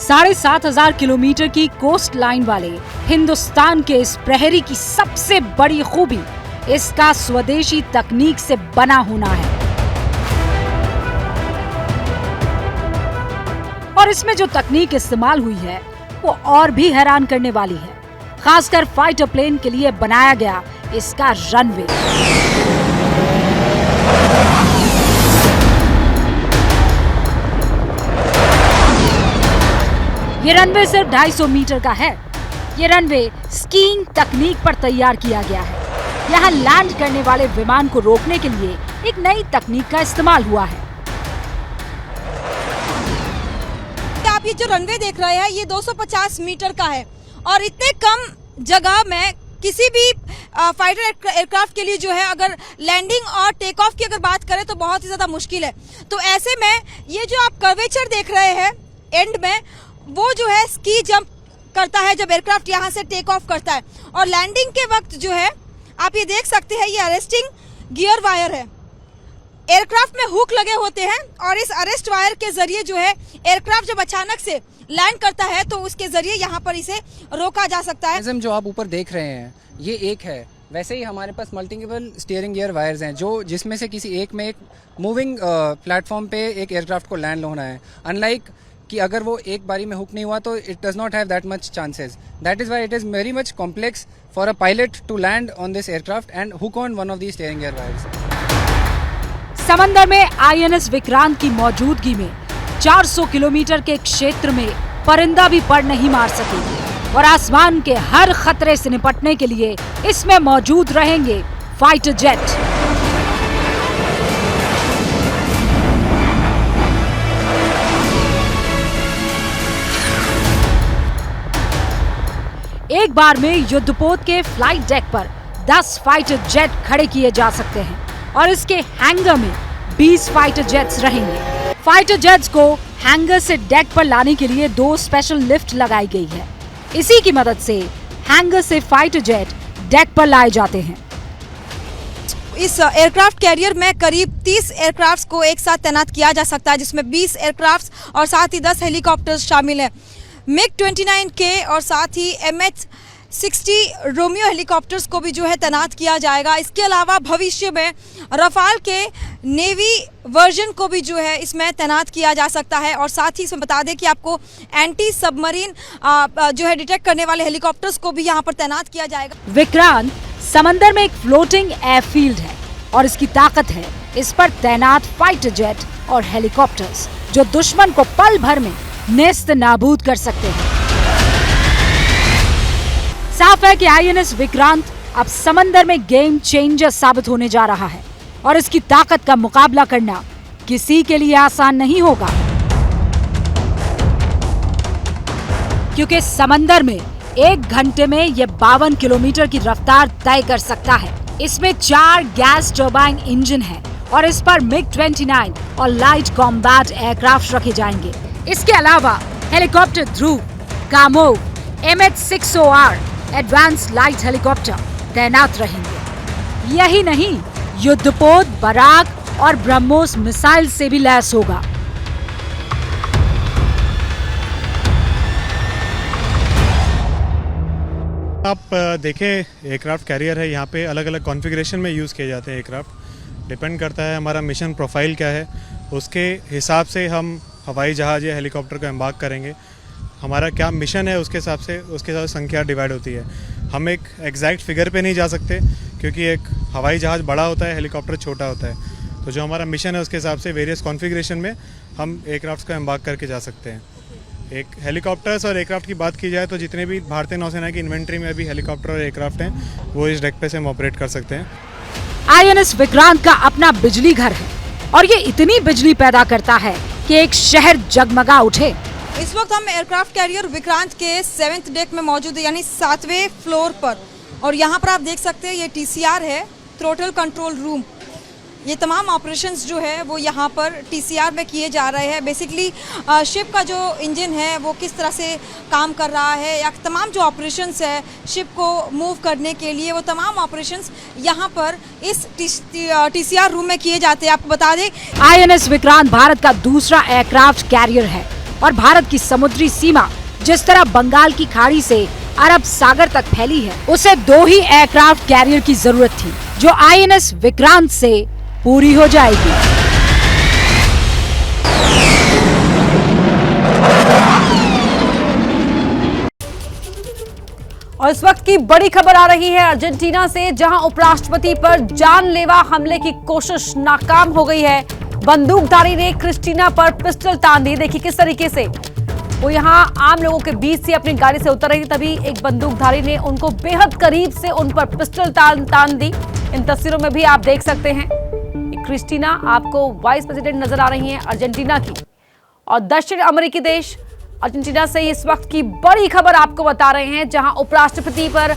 7,500 किलोमीटर की कोस्ट लाइन वाले हिंदुस्तान के इस प्रहरी की सबसे बड़ी खूबी इसका स्वदेशी तकनीक से बना होना है। और इसमें जो तकनीक इस्तेमाल हुई है वो और भी हैरान करने वाली है, खासकर फाइटर प्लेन के लिए बनाया गया इसका रनवे। ये रनवे सिर्फ 250 मीटर का है। ये रनवे स्कीइंग तकनीक पर तैयार किया गया है। यहाँ लैंड करने वाले विमान को रोकने के लिए एक नई तकनीक का इस्तेमाल हुआ है। आप ये जो रनवे देख रहे हैं ये 250 मीटर का है और इतने कम जगह में किसी भी फाइटर एयरक्राफ्ट के लिए जो है अगर लैंडिंग और टेक ऑफ की अगर बात करें तो बहुत ही ज्यादा मुश्किल है। तो ऐसे में ये जो आप कर्वेचर देख रहे हैं एंड में, वो जो है स्की जंप करता है जब एयरक्राफ्ट यहाँ से टेक ऑफ करता है। और लैंडिंग के वक्त जो है आप ये देख सकते हैं, ये अरेस्टिंग गियर वायर है। एयरक्राफ्ट में हुक लगे होते हैं और इस अरेस्ट वायर के जरिए जो है एयरक्राफ्ट जब अचानक से लैंड करता है तो उसके जरिए यहाँ पर इसे रोका जा सकता है। जो आप ऊपर देख रहे हैं ये एक है, वैसे ही हमारे पास मल्टीपल स्टीयरिंग गियर वायर्स हैं जो जिसमें से किसी एक में एक मूविंग प्लेटफॉर्म पे एक एयरक्राफ्ट को लैंड होना है। अनलाइक कि अगर वो एक बारी में हुक नहीं हुआ तो it does not have that much chances. That is why it is very much complex for a pilot to land on this aircraft and hook on one of the steering gear wires. समंदर में INS Vikrant की मौजूदगी में 400 kilometre के क्षेत्र में परिंदा भी पर नहीं मार सकेगी और आसमान के हर खतरे से निपटने के लिए इसमें मौजूद रहेंगे फाइटर जेट। एक बार में युद्धपोत के फ्लाइट डेक पर 10 फाइटर जेट खड़े किए जा सकते हैं और इसके हैंगर में 20 फाइटर जेट्स रहेंगे। फाइटर जेट्स को हैंगर से डेक पर लाने के लिए 2 स्पेशल लिफ्ट लगाई गई है। इसी की मदद से हैंगर से फाइटर जेट डेक पर लाए जाते हैं। इस एयरक्राफ्ट कैरियर में करीब 30 एयरक्राफ्ट्स को एक साथ तैनात किया जा सकता है, जिसमें 20 एयरक्राफ्ट्स और साथ ही 10 हेलीकॉप्टर्स शामिल हैं। MiG-29K और साथ ही MH-60 रोमियो हेलीकॉप्टर्स को भी जो है तैनात किया जाएगा। इसके अलावा भविष्य में रफाल के नेवी वर्जन को भी जो है इसमें तैनात किया जा सकता है। और साथ ही इसमें बता दें कि आपको एंटी सबमरीन जो है डिटेक्ट करने वाले हेलीकॉप्टर्स को भी यहाँ पर तैनात किया जाएगा। विक्रांत समंदर में एक फ्लोटिंग एयरफील्ड है और इसकी ताकत है इस पर तैनात फाइटर जेट और हेलीकॉप्टर्स जो दुश्मन को पल भर में नेस्त नाबूद कर सकते हैं। साफ है कि INS विक्रांत अब समंदर में गेम चेंजर साबित होने जा रहा है और इसकी ताकत का मुकाबला करना किसी के लिए आसान नहीं होगा, क्योंकि समंदर में 1 घंटे में ये 52 किलोमीटर की रफ्तार तय कर सकता है। इसमें 4 गैस टर्बाइन इंजन है और इस पर MiG-29 और लाइट कॉम्बैट एयरक्राफ्ट रखे जाएंगे। इसके अलावा helicopter Dhruv, Kamov, MH-60R advance light helicopter तैनात रहेंगे। यही नहीं, युद्धपोत, बराक और ब्रह्मोस मिसाइल से भी लैस होगा। आप देखें, एयरक्राफ्ट कैरियर है, यहाँ पे अलग अलग कॉन्फ़िगरेशन में यूज़ किए जाते हैं एयरक्राफ्ट। डिपेंड करता है हमारा मिशन प्रोफाइल क्या है, उसके हिसाब से हम हवाई जहाज़ या हेलीकॉप्टर को एम्बार्क करेंगे। हमारा क्या मिशन है उसके हिसाब से संख्या डिवाइड होती है। हम एक एग्जैक्ट फिगर पे नहीं जा सकते, क्योंकि एक हवाई जहाज़ बड़ा होता है, हेलीकॉप्टर छोटा होता है। तो जो हमारा मिशन है उसके हिसाब से वेरियस कॉन्फ़िगरेशन में हम एयरक्राफ्ट को एम्बार्क करके जा सकते हैं। एक हेलीकॉप्टर्स और एयरक्राफ्ट की बात की जाए तो जितने भी भारतीय नौसेना की इन्वेंट्री में अभी हेलीकॉप्टर और एयरक्राफ्ट हैं, वो इस डेक पे से हम ऑपरेट कर सकते हैं। INS विक्रांत का अपना बिजली घर है और ये इतनी बिजली पैदा करता है कि एक शहर जगमगा उठे। इस वक्त हम एयरक्राफ्ट कैरियर विक्रांत के 7th डेक में मौजूद है, यानी 7वें फ्लोर पर। और यहाँ पर आप देख सकते हैं ये TCR है, थ्रोटल कंट्रोल रूम। ये तमाम ऑपरेशंस जो है वो यहाँ पर TCR में किए जा रहे हैं। बेसिकली शिप का जो इंजन है वो किस तरह से काम कर रहा है, या तमाम जो ऑपरेशंस है शिप को मूव करने के लिए, वो तमाम ऑपरेशंस यहाँ पर इस TCR रूम में किए जाते हैं। आपको बता दें, INS विक्रांत भारत का दूसरा एयरक्राफ्ट कैरियर है और भारत की समुद्री सीमा जिस तरह बंगाल की खाड़ी से अरब सागर तक फैली है, उसे 2 ही एयरक्राफ्ट कैरियर की जरूरत थी, जो INS विक्रांत से पूरी हो जाएगी। और इस वक्त की बड़ी खबर आ रही है अर्जेंटीना से, जहां उपराष्ट्रपति पर जानलेवा हमले की कोशिश नाकाम हो गई है। बंदूकधारी ने क्रिस्टीना पर पिस्टल तान दी। देखिए किस तरीके से वो यहां आम लोगों के बीच से अपनी गाड़ी से उतर रही थी, तभी एक बंदूकधारी ने उनको बेहद करीब से उन पर पिस्टल तान दी। इन तस्वीरों में भी आप देख सकते हैं क्रिस्टीना आपको वाइस प्रेसिडेंट नजर आ रही हैं अर्जेंटीना की। और दक्षिण अमेरिकी देश अर्जेंटीना से इस वक्त की बड़ी खबर आपको बता रहे हैं, जहां उपराष्ट्रपति पर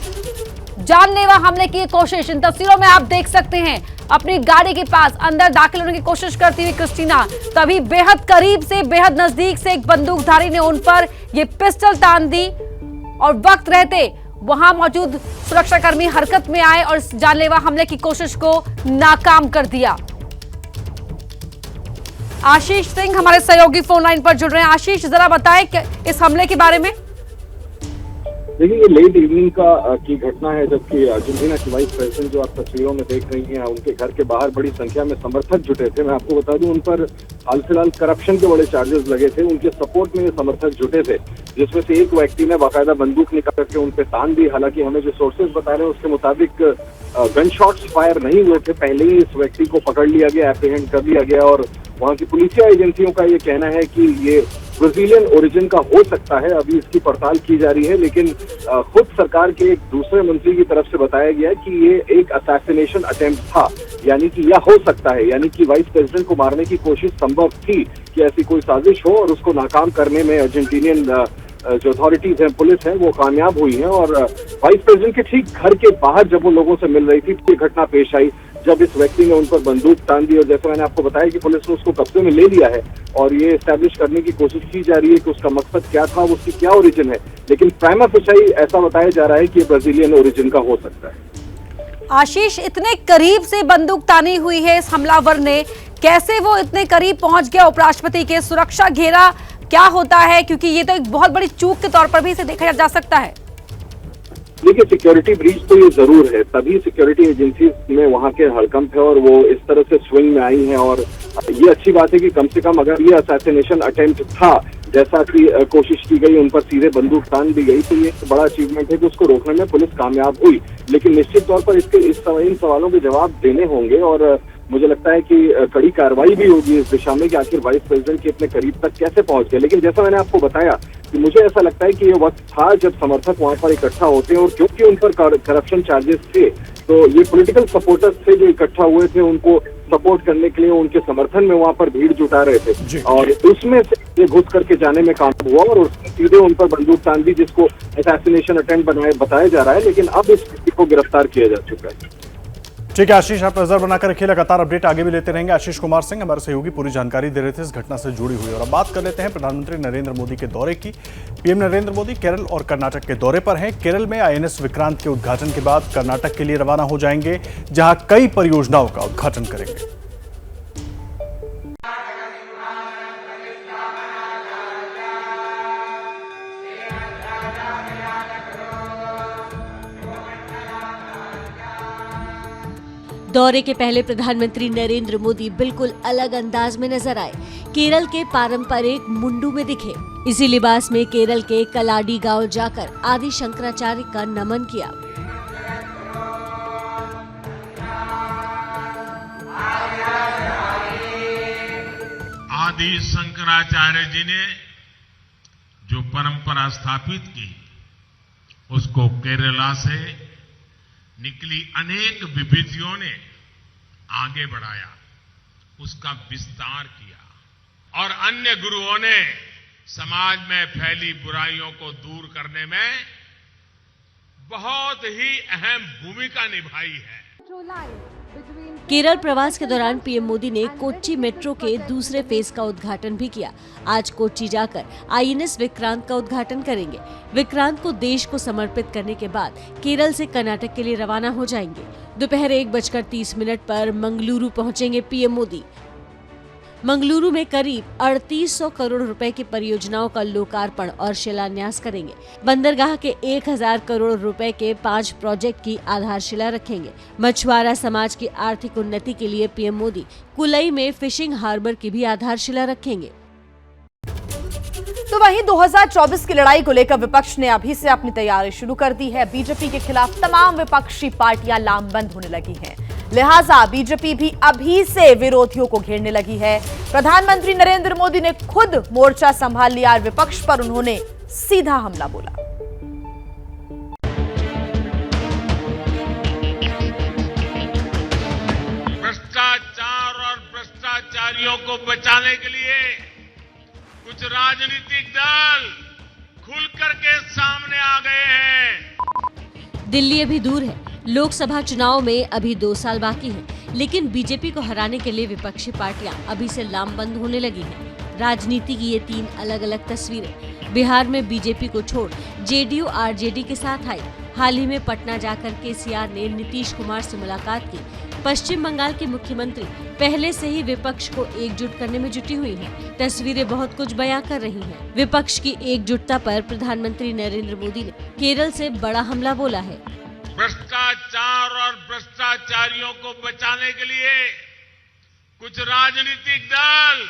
जानलेवा हमले की कोशिश। इन तस्वीरों में आप देख सकते हैं अपनी गाड़ी के पास अंदर दाखिल होने की कोशिश करती हुई क्रिस्टीना, तभी बेहद करीब से, बेहद नजदीक से एक बंदूकधारी ने उन पर ये पिस्टल तान दी और वक्त रहते वहां मौजूद सुरक्षाकर्मी हरकत में आए और जानलेवा हमले की कोशिश को नाकाम कर दिया। आशीष सिंह हमारे सहयोगी फोन लाइन पर जुड़ रहे हैं। आशीष, जरा बताएं इस हमले के बारे में। देखिए, ये लेट इवनिंग की घटना है, जबकि अर्जेंटीना की वाइस प्रेसिडेंट जो आप तस्वीरों में देख रही हैं, उनके घर के बाहर बड़ी संख्या में समर्थक जुटे थे। मैं आपको बता दूं, उन पर हाल फिलहाल करप्शन के बड़े चार्जेस लगे थे। उनके सपोर्ट में ये समर्थक जुटे थे, जिसमें से एक व्यक्ति ने बाकायदा बंदूक निकाल करके उन पर तान दी। हालांकि हमें जो सोर्सेज बता रहे हैं उसके मुताबिक गन शॉट्स फायर नहीं हुए थे, पहले ही इस व्यक्ति को पकड़ लिया गया, एप्रीहेंड कर लिया गया। और वहाँ की पुलिसिया एजेंसियों का ये कहना है कि ये ब्राजीलियन ओरिजिन का हो सकता है। अभी इसकी पड़ताल की जा रही है, लेकिन खुद सरकार के एक दूसरे मंत्री की तरफ से बताया गया है कि ये एक असैसिनेशन अटेम्प्ट था, यानी कि यह हो सकता है, यानी कि वाइस प्रेसिडेंट को मारने की कोशिश संभव थी कि ऐसी कोई साजिश हो, और उसको नाकाम करने में अर्जेंटीनियन जो अथॉरिटीज हैं, पुलिस है, वो कामयाब हुई है। और वाइस प्रेसिडेंट के ठीक घर के बाहर जब वो लोगों से मिल रही थी, ये घटना पेश आई जब इस व्यक्ति ने उन पर बंदूक तान दी। और जैसे मैंने आपको बताया कि पुलिस ने उसको कब्जे में ले लिया है और ये एस्टैब्लिश करने की कोशिश की जा रही है कि उसका मकसद क्या था, उसकी क्या ओरिजिन है। लेकिन प्राइमा फेसाई ऐसा बताया जा रहा है कि ये ब्राजीलियन ओरिजिन का हो सकता है। आशीष, इतने करीब से बंदूक तानी हुई है इस हमलावर ने, कैसे वो इतने करीब पहुंच गया उपराष्ट्रपति के? सुरक्षा घेरा क्या होता है, क्योंकि ये तो एक बहुत बड़ी चूक के तौर पर भी इसे देखा जा सकता है। देखिए, सिक्योरिटी ब्रीच तो ये जरूर है, तभी सिक्योरिटी एजेंसी में वहाँ के हड़कंप है और वो इस तरह से स्विंग में आई हैं। और ये अच्छी बात है कि कम से कम अगर ये असैसिनेशन अटेम्प्ट था, जैसा कि कोशिश की गई, उन पर सीधे बंदूक तान दी गई, तो ये एक बड़ा अचीवमेंट है कि उसको रोकने में पुलिस कामयाब हुई। लेकिन निश्चित तौर पर इन सवालों के जवाब देने होंगे और मुझे लगता है कि कड़ी कार्रवाई भी होगी इस दिशा में कि आखिर वाइस प्रेसिडेंट के इतने करीब तक कैसे पहुंच गए। लेकिन जैसा मैंने आपको बताया कि मुझे ऐसा लगता है कि ये वक्त था जब समर्थक वहां पर इकट्ठा होते हैं, और क्योंकि उन पर करप्शन चार्जेस थे तो ये पॉलिटिकल सपोर्टर्स थे जो इकट्ठा हुए थे, उनको सपोर्ट करने के लिए उनके समर्थन में वहां पर भीड़ जुटा रहे थे, और उसमें से ये घुस करके जाने में कामयाब हुआ और उसने सीधे उन पर बंदूक तान दी, जिसको असैसिनेशन अटेम्प्ट बताया जा रहा है। लेकिन अब इस व्यक्ति को गिरफ्तार किया जा चुका है। ठीक है आशीष, आप नजर बनाकर रखिए, लगातार अपडेट आगे भी लेते रहेंगे। आशीष कुमार सिंह हमारे सहयोगी पूरी जानकारी दे रहे थे इस घटना से जुड़ी हुई। और अब बात कर लेते हैं प्रधानमंत्री नरेंद्र मोदी के दौरे की। पीएम नरेंद्र मोदी केरल और कर्नाटक के दौरे पर हैं। केरल में आईएनएस विक्रांत के उद्घाटन के बाद कर्नाटक के लिए रवाना हो जाएंगे, जहां कई परियोजनाओं का उद्घाटन करेंगे। दौरे के पहले प्रधानमंत्री नरेंद्र मोदी बिल्कुल अलग अंदाज में नजर आए। केरल के पारंपरिक मुंडू में दिखे। इसी लिबास में केरल के कलाडी गांव जाकर आदि शंकराचार्य का नमन किया। आदि शंकराचार्य जी ने जो परंपरा स्थापित की, उसको केरला से निकली अनेक विभूतियों ने आगे बढ़ाया, उसका विस्तार किया, और अन्य गुरुओं ने समाज में फैली बुराइयों को दूर करने में बहुत ही अहम भूमिका निभाई है। केरल प्रवास के दौरान पीएम मोदी ने कोच्चि मेट्रो के दूसरे फेज का उद्घाटन भी किया। आज कोच्चि जाकर आईएनएस विक्रांत का उद्घाटन करेंगे। विक्रांत को देश को समर्पित करने के बाद केरल से कर्नाटक के लिए रवाना हो जाएंगे। दोपहर 1:30 पर मंगलुरु पहुंचेंगे पीएम मोदी। मंगलुरु में करीब 3800 करोड़ रुपए की परियोजनाओं का लोकार्पण और शिलान्यास करेंगे। बंदरगाह के 1000 करोड़ रुपए के 5 प्रोजेक्ट की आधारशिला रखेंगे। मछुआरा समाज की आर्थिक उन्नति के लिए पीएम मोदी कुलई में फिशिंग हार्बर की भी आधारशिला रखेंगे। तो वहीं 2024 की लड़ाई को लेकर विपक्ष ने अभी से अपनी तैयारी शुरू कर दी है। बीजेपी के खिलाफ तमाम विपक्षी पार्टियां लामबंद होने लगी हैं, लिहाजा बीजेपी भी अभी से विरोधियों को घेरने लगी है। प्रधानमंत्री नरेंद्र मोदी ने खुद मोर्चा संभाल लिया और विपक्ष पर उन्होंने सीधा हमला बोला। भ्रष्टाचार और भ्रष्टाचारियों को बचाने के लिए कुछ राजनीतिक दल खुलकर के सामने आ गए हैं। दिल्ली अभी दूर है, लोकसभा चुनाव में अभी 2 साल बाकी हैं, लेकिन बीजेपी को हराने के लिए विपक्षी पार्टियां अभी से लामबंद होने लगी हैं। राजनीति की ये 3 अलग अलग तस्वीरें। बिहार में बीजेपी को छोड़ जेडीयू आरजेडी के साथ आई। हाल ही में पटना जाकर केसीआर ने नीतीश कुमार से मुलाकात की। पश्चिम बंगाल की मुख्यमंत्री पहले से ही विपक्ष को एकजुट करने में जुटी हुई हैं। तस्वीरें बहुत कुछ बयां कर रही हैं। विपक्ष की एकजुटता पर प्रधानमंत्री नरेंद्र मोदी ने केरल से बड़ा हमला बोला है। भ्रष्टाचार और भ्रष्टाचारियों को बचाने के लिए कुछ राजनीतिक दल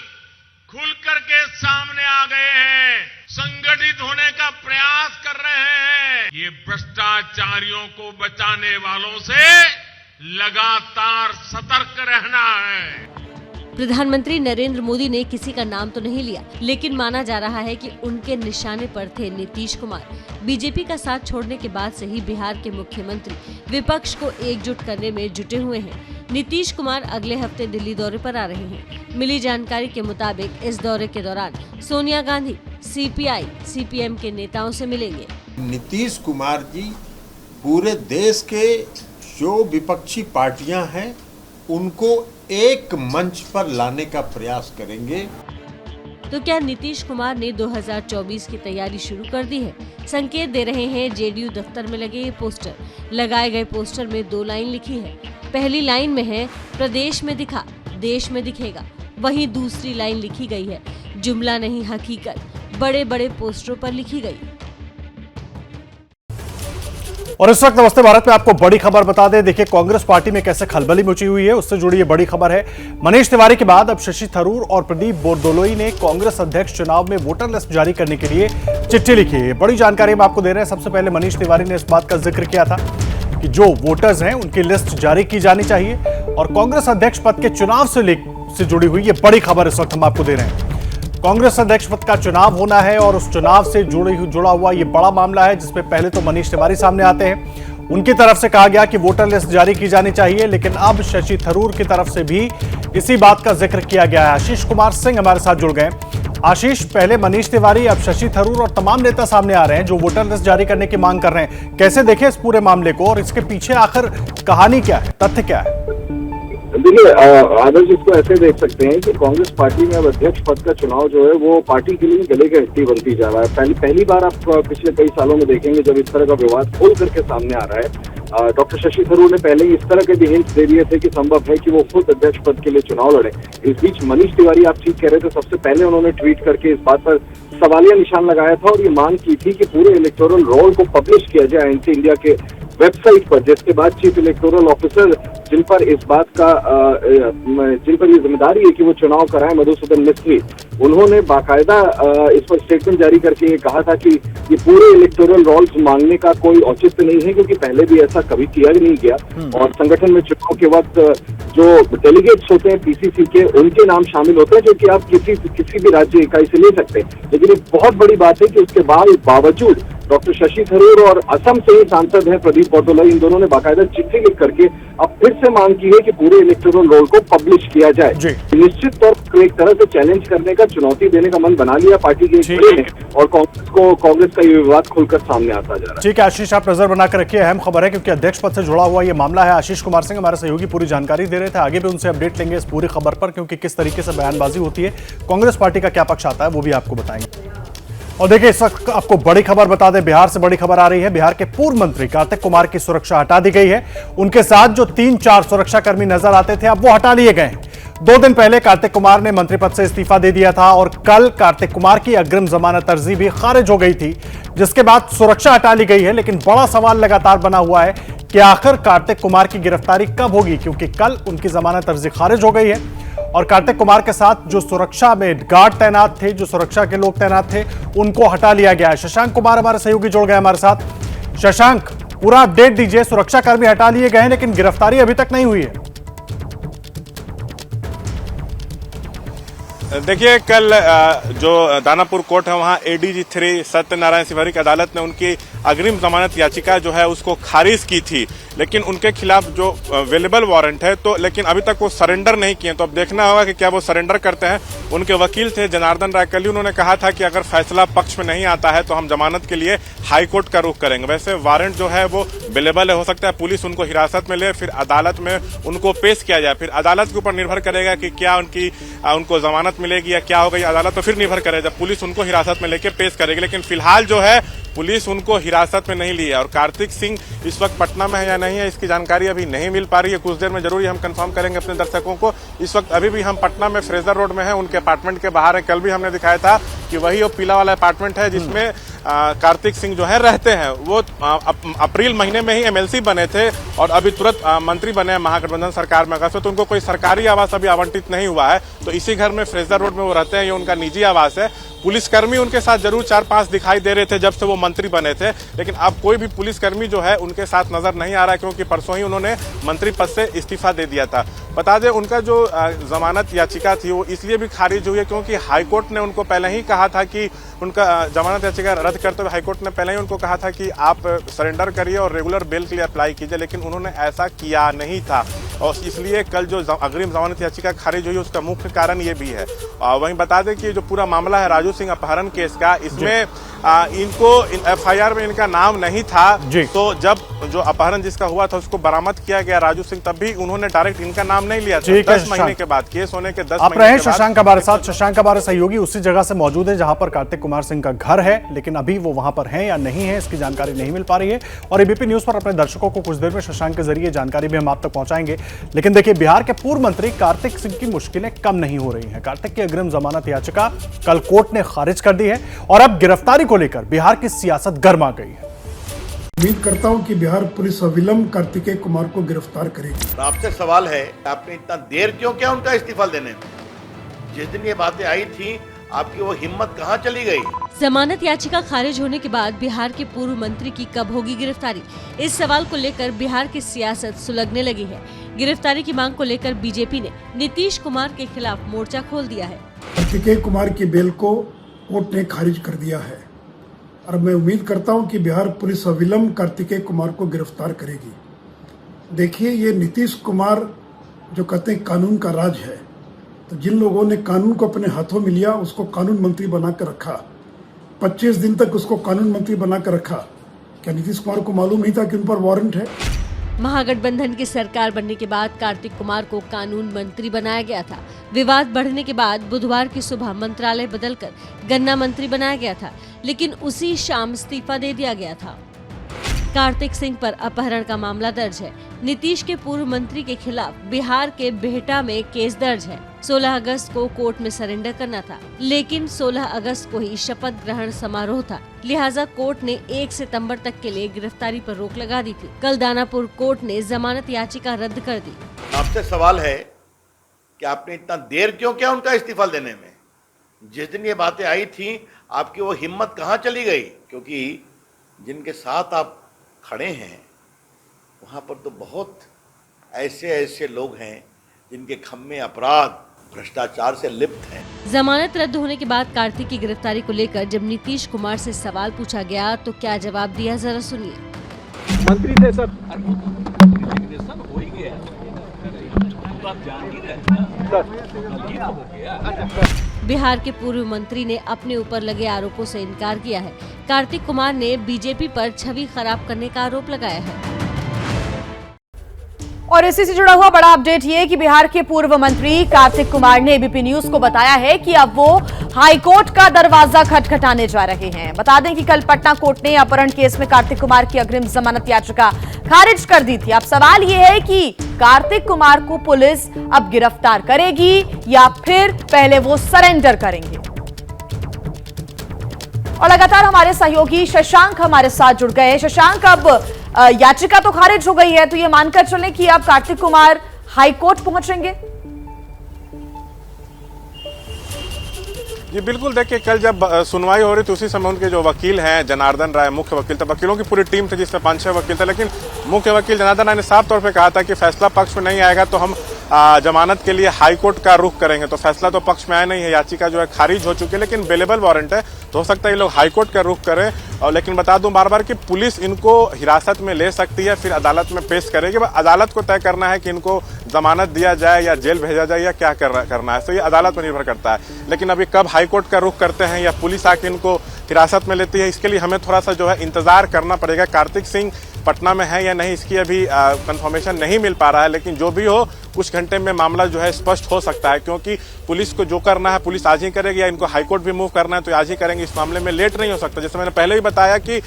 खुलकर के सामने आ गए हैं, संगठित होने का प्रयास कर रहे हैं। ये भ्रष्टाचारियों को बचाने वालों से लगातार सतर्क रहना है। प्रधानमंत्री नरेंद्र मोदी ने किसी का नाम तो नहीं लिया, लेकिन माना जा रहा है कि उनके निशाने पर थे नीतीश कुमार। बीजेपी का साथ छोड़ने के बाद से ही बिहार के मुख्यमंत्री विपक्ष को एकजुट करने में जुटे हुए हैं। नीतीश कुमार अगले हफ्ते दिल्ली दौरे पर आ रहे हैं। मिली जानकारी के मुताबिक इस दौरे के दौरान सोनिया गांधी सीपीआई सीपीएम के नेताओं से मिलेंगे। नीतीश कुमार जी पूरे देश के जो विपक्षी पार्टियां हैं उनको एक मंच पर लाने का प्रयास करेंगे। तो क्या नीतीश कुमार ने 2024 की तैयारी शुरू कर दी है? संकेत दे रहे हैं जेडीयू दफ्तर में लगे ये पोस्टर। लगाए गए पोस्टर में 2 लाइन लिखी है। पहली लाइन में है प्रदेश में दिखा, देश में दिखेगा। वहीं दूसरी लाइन लिखी गई है जुमला नहीं हकीकत, बड़े बड़े पोस्टरों पर लिखी गई। और इस वक्त नमस्ते भारत में आपको बड़ी खबर बता दें। देखिए कांग्रेस पार्टी में कैसे खलबली मची हुई है, उससे जुड़ी ये बड़ी खबर है। मनीष तिवारी के बाद अब शशि थरूर और प्रदीप बोरदोलोई ने कांग्रेस अध्यक्ष चुनाव में वोटर लिस्ट जारी करने के लिए चिट्ठी लिखी है। बड़ी जानकारी हम आपको दे रहे हैं। सबसे पहले मनीष तिवारी ने इस बात का जिक्र किया था कि जो वोटर्स हैं उनकी लिस्ट जारी की जानी चाहिए। और कांग्रेस अध्यक्ष पद के चुनाव से जुड़ी हुई ये बड़ी खबर इस वक्त हम आपको दे रहे हैं। कांग्रेस अध्यक्ष पद का चुनाव होना है और उस चुनाव से जुड़ा हुआ ये बड़ा मामला है, जिसमें पहले तो मनीष तिवारी सामने आते हैं। उनकी तरफ से कहा गया कि वोटर लिस्ट जारी की जानी चाहिए, लेकिन अब शशि थरूर की तरफ से भी इसी बात का जिक्र किया गया है। आशीष कुमार सिंह हमारे साथ जुड़ गए। आशीष, पहले मनीष तिवारी, अब शशि थरूर और तमाम नेता सामने आ रहे हैं जो वोटर लिस्ट जारी करने की मांग कर रहे हैं। कैसे देखें इस पूरे मामले को और इसके पीछे आखिर कहानी क्या है, तथ्य क्या है? देखिए आदर्श, इसको ऐसे देख सकते हैं कि कांग्रेस पार्टी में अब अध्यक्ष पद का चुनाव जो है वो पार्टी के लिए गले की हड्डी बनती जा रहा है। पहली बार आप पिछले कई सालों में देखेंगे जब इस तरह का विवाद खोल करके सामने आ रहा है। डॉक्टर शशि थरूर ने पहले ही इस तरह के भी हिंट्स दे दिए थे कि संभव है कि वो खुद अध्यक्ष पद के लिए चुनाव लड़े। इस बीच मनीष तिवारी, आप ठीक कह रहे थे, सबसे पहले उन्होंने ट्वीट करके इस बात पर सवालिया निशान लगाया था और ये मांग की थी कि पूरे इलेक्टोरल रोल को पब्लिश किया जाए एनसी इंडिया के वेबसाइट पर, जिसके बाद चीफ इलेक्टोरल ऑफिसर जिन पर ये जिम्मेदारी है कि वो चुनाव कराएं, मधुसूदन मिस्त्री, उन्होंने बाकायदा इस पर स्टेटमेंट जारी करके ये कहा था कि ये पूरे इलेक्टोरल रोल्स मांगने का कोई औचित्य नहीं है, क्योंकि पहले भी ऐसा कभी किया नहीं गया और संगठन में चुनाव के वक्त जो डेलीगेट्स होते हैं पीसीसी के, उनके नाम शामिल होते हैं, जो कि आप किसी भी राज्य इकाई से ले सकते हैं। लेकिन एक बहुत बड़ी बात है कि उसके बावजूद डॉक्टर शशि थरूर और असम से ही सांसद हैं प्रदीप पटोले, इन दोनों ने बाकायदा चिट्ठी लिख करके अब फिर से मांग की है कि पूरे इलेक्टोरल रोल को पब्लिश किया जाए। निश्चित तौर पर एक तरह से चैलेंज करने का, चुनौती देने का मन बना लिया पार्टी के ने और कांग्रेस का ये विवाद खुलकर सामने आता जा रहा है। ठीक है आशीष, आप नजर बनाकर रखिए, अहम खबर है क्योंकि अध्यक्ष पद से जुड़ा हुआ ये मामला है। आशीष कुमार सिंह हमारे सहयोगी पूरी जानकारी दे रहे थे। आगे भी उनसे अपडेट लेंगे इस पूरी खबर पर, क्योंकि किस तरीके से बयानबाजी होती है, कांग्रेस पार्टी का क्या पक्ष आता है वो भी आपको बताएंगे। और देखिए, इस वक्त आपको बड़ी खबर बता दें, बिहार से बड़ी खबर आ रही है। बिहार के पूर्व मंत्री कार्तिक कुमार की सुरक्षा हटा दी गई है। उनके साथ जो 3-4 सुरक्षाकर्मी नजर आते थे, अब वो हटा लिए गए हैं। 2 दिन पहले कार्तिक कुमार ने मंत्री पद से इस्तीफा दे दिया था और कल कार्तिक कुमार की अग्रिम जमानत अर्जी भी खारिज हो गई थी, जिसके बाद सुरक्षा हटा ली गई है। लेकिन बड़ा सवाल लगातार बना हुआ है कि आखिर कार्तिक कुमार की गिरफ्तारी कब होगी, क्योंकि कल उनकी जमानत अर्जी खारिज हो गई है और कार्तिक कुमार के साथ जो सुरक्षा में गार्ड तैनात थे, जो सुरक्षा के लोग तैनात थे, उनको हटा लिया गया है। शशांक कुमार हमारे सहयोगी जुड़ गए हमारे साथ। शशांक, पूरा अपडेट दीजिए। सुरक्षाकर्मी हटा लिए गए हैं लेकिन गिरफ्तारी अभी तक नहीं हुई है। देखिए, कल जो दानापुर कोर्ट है वहाँ एडीजी 3 सत्यनारायण सिवहरी की अदालत ने उनकी अग्रिम जमानत याचिका जो है उसको खारिज की थी, लेकिन उनके खिलाफ जो अवेलेबल वारंट है तो लेकिन अभी तक वो सरेंडर नहीं किए। तो अब देखना होगा कि क्या वो सरेंडर करते हैं। उनके वकील थे जनार्दन राय कली, उन्होंने कहा था कि अगर फैसला पक्ष में नहीं आता है तो हम जमानत के लिए हाईकोर्ट का रुख करेंगे। वैसे वारंट जो है वो अवेलेबल है, हो सकता है पुलिस उनको हिरासत में ले, फिर अदालत में उनको पेश किया जाए। फिर अदालत के ऊपर निर्भर करेगा कि क्या उनको जमानत मिलेगी या क्या होगा। अदालत तो फिर निर्भर करेगा जब पुलिस उनको हिरासत में लेके पेश करेगी। लेकिन फिलहाल जो है पुलिस उनको हिरासत में नहीं ली है और कार्तिक सिंह इस वक्त पटना में है या नहीं है इसकी जानकारी अभी नहीं मिल पा रही है। कुछ देर में जरूर हम कंफर्म करेंगे अपने दर्शकों को। इस वक्त अभी भी हम पटना में फ्रेजर रोड में हैं, उनके अपार्टमेंट के बाहर है। कल भी हमने दिखाया था कि वही वो पीला वाला अपार्टमेंट है जिसमें कार्तिक सिंह जो है रहते हैं। वो अप्रैल महीने में ही एमएलसी बने थे और अभी तुरंत मंत्री बने हैं महागठबंधन सरकार में। अगस्त में तो उनको कोई सरकारी आवास अभी आवंटित नहीं हुआ है, तो इसी घर में फ्रेजर रोड में वो रहते हैं। ये उनका निजी आवास है। पुलिसकर्मी उनके साथ जरूर 4-5 दिखाई दे रहे थे जब से वो मंत्री बने थे, लेकिन अब कोई भी पुलिसकर्मी जो है उनके साथ नजर नहीं आ रहा है, क्योंकि परसों ही उन्होंने मंत्री पद से इस्तीफा दे दिया था। बता दें, उनका जो जमानत याचिका थी वो इसलिए भी खारिज हुई है क्योंकि हाईकोर्ट ने उनको पहले ही कहा था कि उनका जमानत याचिका रद्द करते हुए हाईकोर्ट ने पहले ही उनको कहा था कि आप सरेंडर करिए और रेगुलर बेल के लिए अप्लाई कीजिए, लेकिन उन्होंने ऐसा किया नहीं था और इसलिए कल जो अग्रिम जमानत याचिका खारिज हुई उसका मुख्य कारण ये भी है। वहीं बता दें कि जो पूरा मामला है राजू सिंह अपहरण केस का, इसमें इनको एफआईआर में इनका नाम नहीं था, तो जब जो अपहरण जिसका हुआ था उसको बरामद किया गया राजू सिंह, तब भी उन्होंने डायरेक्ट इनका नाम नहीं लिया था। 10 महीने के बाद, केस होने के 10 महीने के बाद। शशांक हमारे साथ, शशांक हमारे सहयोगी उसी जगह से मौजूद है जहां पर कार्तिक कुमार सिंह का घर है, लेकिन अभी वो वहां पर हैं या नहीं है इसकी जानकारी नहीं मिल पा रही है और एबीपी न्यूज पर अपने दर्शकों को कुछ देर में शशांक के जरिए जानकारी भी हम आप तक पहुंचाएंगे। लेकिन देखिए, बिहार के पूर्व मंत्री कार्तिक सिंह की मुश्किलें कम नहीं हो रही हैं। कार्तिक की अग्रिम जमानत याचिका कल कोर्ट ने खारिज कर दी है और अब गिरफ्तारी को लेकर बिहार की सियासत गर्मा गई है। उम्मीद करता हूं कि बिहार पुलिस अविलंब कार्तिकेय कुमार को गिरफ्तार करेगी। आपसे सवाल है, आपने इतना देर क्यों किया उनका इस्तीफा देने में? जिस दिन ये बातें आई थी आपकी वो हिम्मत कहाँ चली गई? जमानत याचिका खारिज होने के बाद बिहार के पूर्व मंत्री की कब होगी गिरफ्तारी, इस सवाल को लेकर बिहार की सियासत सुलगने लगी है। गिरफ्तारी की मांग को लेकर बीजेपी ने नीतीश कुमार के खिलाफ मोर्चा खोल दिया है। कार्तिकेय कुमार की बेल को कोर्ट ने खारिज कर दिया है और मैं उम्मीद करता हूं कि बिहार पुलिस अविलंब कार्तिकेय कुमार को गिरफ्तार करेगी। देखिए, ये नीतीश कुमार जो कहते हैं कानून का राज है, तो जिन लोगों ने कानून को अपने हाथों में लिया उसको कानून मंत्री बनाकर रखा, 25 दिन तक उसको कानून मंत्री बनाकर रखा। क्या नीतीश कुमार को मालूम ही था कि उन पर वारंट है? महागठबंधन की सरकार बनने के बाद कार्तिक कुमार को कानून मंत्री बनाया गया था। विवाद बढ़ने के बाद बुधवार की सुबह मंत्रालय बदलकर गन्ना मंत्री बनाया गया था, लेकिन उसी शाम इस्तीफा दे दिया गया था। कार्तिक सिंह पर अपहरण का मामला दर्ज है। नीतीश के पूर्व मंत्री के खिलाफ बिहार के बिहटा में केस दर्ज है। 16 अगस्त को कोर्ट में सरेंडर करना था, लेकिन 16 अगस्त को ही शपथ ग्रहण समारोह था, लिहाजा कोर्ट ने 1 सितंबर तक के लिए गिरफ्तारी पर रोक लगा दी थी। कल दानापुर कोर्ट ने जमानत याचिका रद्द कर दी। आपसे सवाल है कि आपने इतना देर क्यों किया उनका इस्तीफा देने में? जिस दिन ये बातें आई थी, आपकी वो हिम्मत कहाँ चली गई? क्योंकि जिनके साथ आप खड़े हैं वहाँ पर तो बहुत ऐसे लोग हैं जिनके खम्मे अपराध भ्रष्टाचार से लिप्त हैं। जमानत रद्द होने के बाद कार्तिक की गिरफ्तारी को लेकर जब नीतीश कुमार से सवाल पूछा गया तो क्या जवाब दिया, जरा सुनिए। मंत्री थे सर, हो ही गया, तो आप जान ही रहे। बिहार के पूर्व मंत्री ने अपने ऊपर लगे आरोपों से इनकार किया है। कार्तिक कुमार ने बीजेपी पर छवि खराब करने का आरोप लगाया है। और इसी से जुड़ा हुआ बड़ा अपडेट ये कि बिहार के पूर्व मंत्री कार्तिक कुमार ने एबीपी न्यूज को बताया है कि अब वो हाईकोर्ट का दरवाजा खटखटाने जा रहे हैं। बता दें कि कल पटना कोर्ट ने अपहरण केस में कार्तिक कुमार की अग्रिम जमानत याचिका खारिज कर दी थी। अब सवाल ये है कि कार्तिक कुमार को पुलिस अब गिरफ्तार करेगी या फिर पहले वो सरेंडर करेंगे। और लगातार हमारे सहयोगी शशांक हमारे साथ जुड़ गए। शशांक, अब याचिका तो खारिज हो गई है, तो ये मानकर चलें कि अब कार्तिक कुमार हाईकोर्ट पहुंचेंगे? जी बिल्कुल, देखिए कल जब सुनवाई हो रही थी उसी समय उनके जो वकील हैं जनार्दन राय, मुख्य वकील थे, वकीलों की पूरी टीम थी जिसमें 5-6 वकील थे, लेकिन मुख्य वकील जनार्दन राय ने साफ तौर पे कहा था कि फैसला पक्ष में नहीं आएगा तो हम जमानत के लिए हाईकोर्ट का रुख करेंगे। तो फैसला तो पक्ष में आया नहीं है, याचिका जो है खारिज हो चुकी है, लेकिन बेलेबल वारंट है, तो हो सकता है ये लोग हाईकोर्ट का रुख करें। और लेकिन बता दूं बार बार कि पुलिस इनको हिरासत में ले सकती है, फिर अदालत में पेश करेगी। अदालत को तय करना है कि इनको जमानत दिया जाए या जेल भेजा जाए या क्या करना है, तो ये अदालत पर निर्भर करता है। लेकिन अभी कब हाईकोर्ट का रुख करते हैं या पुलिस आके इनको हिरासत में लेती है, इसके लिए हमें थोड़ा सा जो है इंतजार करना पड़ेगा। कार्तिक सिंह पटना में है या नहीं, इसकी अभी कंफर्मेशन नहीं मिल पा रहा है, लेकिन जो भी हो कुछ घंटे में मामला जो है स्पष्ट हो सकता है, क्योंकि पुलिस को जो करना है पुलिस आज ही करेगी, या इनको हाईकोर्ट भी मूव करना है तो आज ही करेंगे। इस मामले में लेट नहीं हो सकता। जैसे मैंने पहले ही बताया कि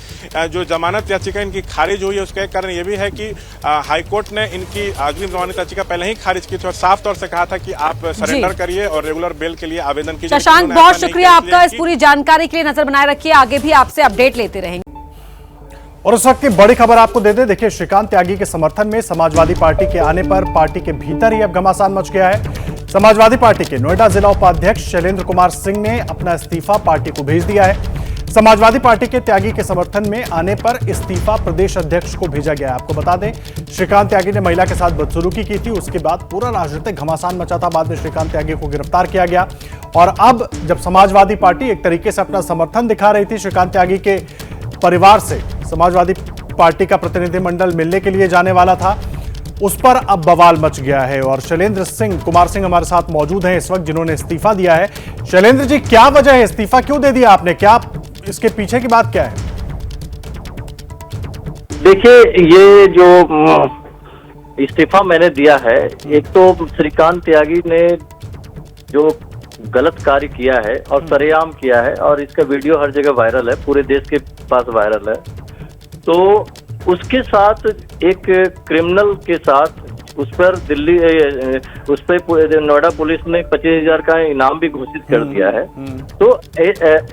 जो जमानत याचिका इनकी खारिज हुई है उसका एक कारण ये भी है कि हाईकोर्ट ने इनकी अग्रिम जमानत याचिका पहले ही खारिज की थी और साफ तौर से कहा था कि आप सरेंडर करिए और रेगुलर बेल के लिए आवेदन कीजिए। शशांक, बहुत शुक्रिया आपका इस पूरी जानकारी के लिए। नजर बनाए रखिए, आगे भी आपसे अपडेट लेते रहेंगे। और इस वक्त की बड़ी खबर आपको दे दे, देखिए श्रीकांत त्यागी के समर्थन में समाजवादी पार्टी के आने पर पार्टी के भीतर ही अब घमासान मच गया है। समाजवादी पार्टी के नोएडा जिला उपाध्यक्ष शैलेंद्र कुमार सिंह ने अपना इस्तीफा पार्टी को भेज दिया है। समाजवादी पार्टी के त्यागी के समर्थन में आने पर इस्तीफा प्रदेश अध्यक्ष को भेजा गया है। आपको बता दें, श्रीकांत त्यागी ने महिला के साथ बदसलूकी की थी, उसके बाद पूरा राजनीतिक घमासान मचा था। बाद में श्रीकांत त्यागी को गिरफ्तार किया गया और अब जब समाजवादी पार्टी एक तरीके से अपना समर्थन दिखा रही थी श्रीकांत त्यागी के परिवार से, समाजवादी पार्टी का प्रतिनिधिमंडल मिलने के लिए जाने वाला था, उस पर अब बवाल मच गया है। और शैलेंद्र कुमार सिंह हमारे साथ मौजूद हैं इस वक्त, जिन्होंने इस्तीफा दिया है। शैलेंद्र जी, क्या वजह है, इस्तीफा क्यों दे दिया आपने, क्या इसके पीछे की बात क्या है? देखिए, ये जो इस्तीफा मैंने दिया है, एक तो श्रीकांत त्यागी ने जो गलत कार्य किया है और सरेआम किया है और इसका वीडियो हर जगह वायरल है, पूरे देश के पास वायरल है, तो उसके साथ एक क्रिमिनल के साथ उस पर नोएडा पुलिस ने 25,000 का इनाम भी घोषित कर दिया है। तो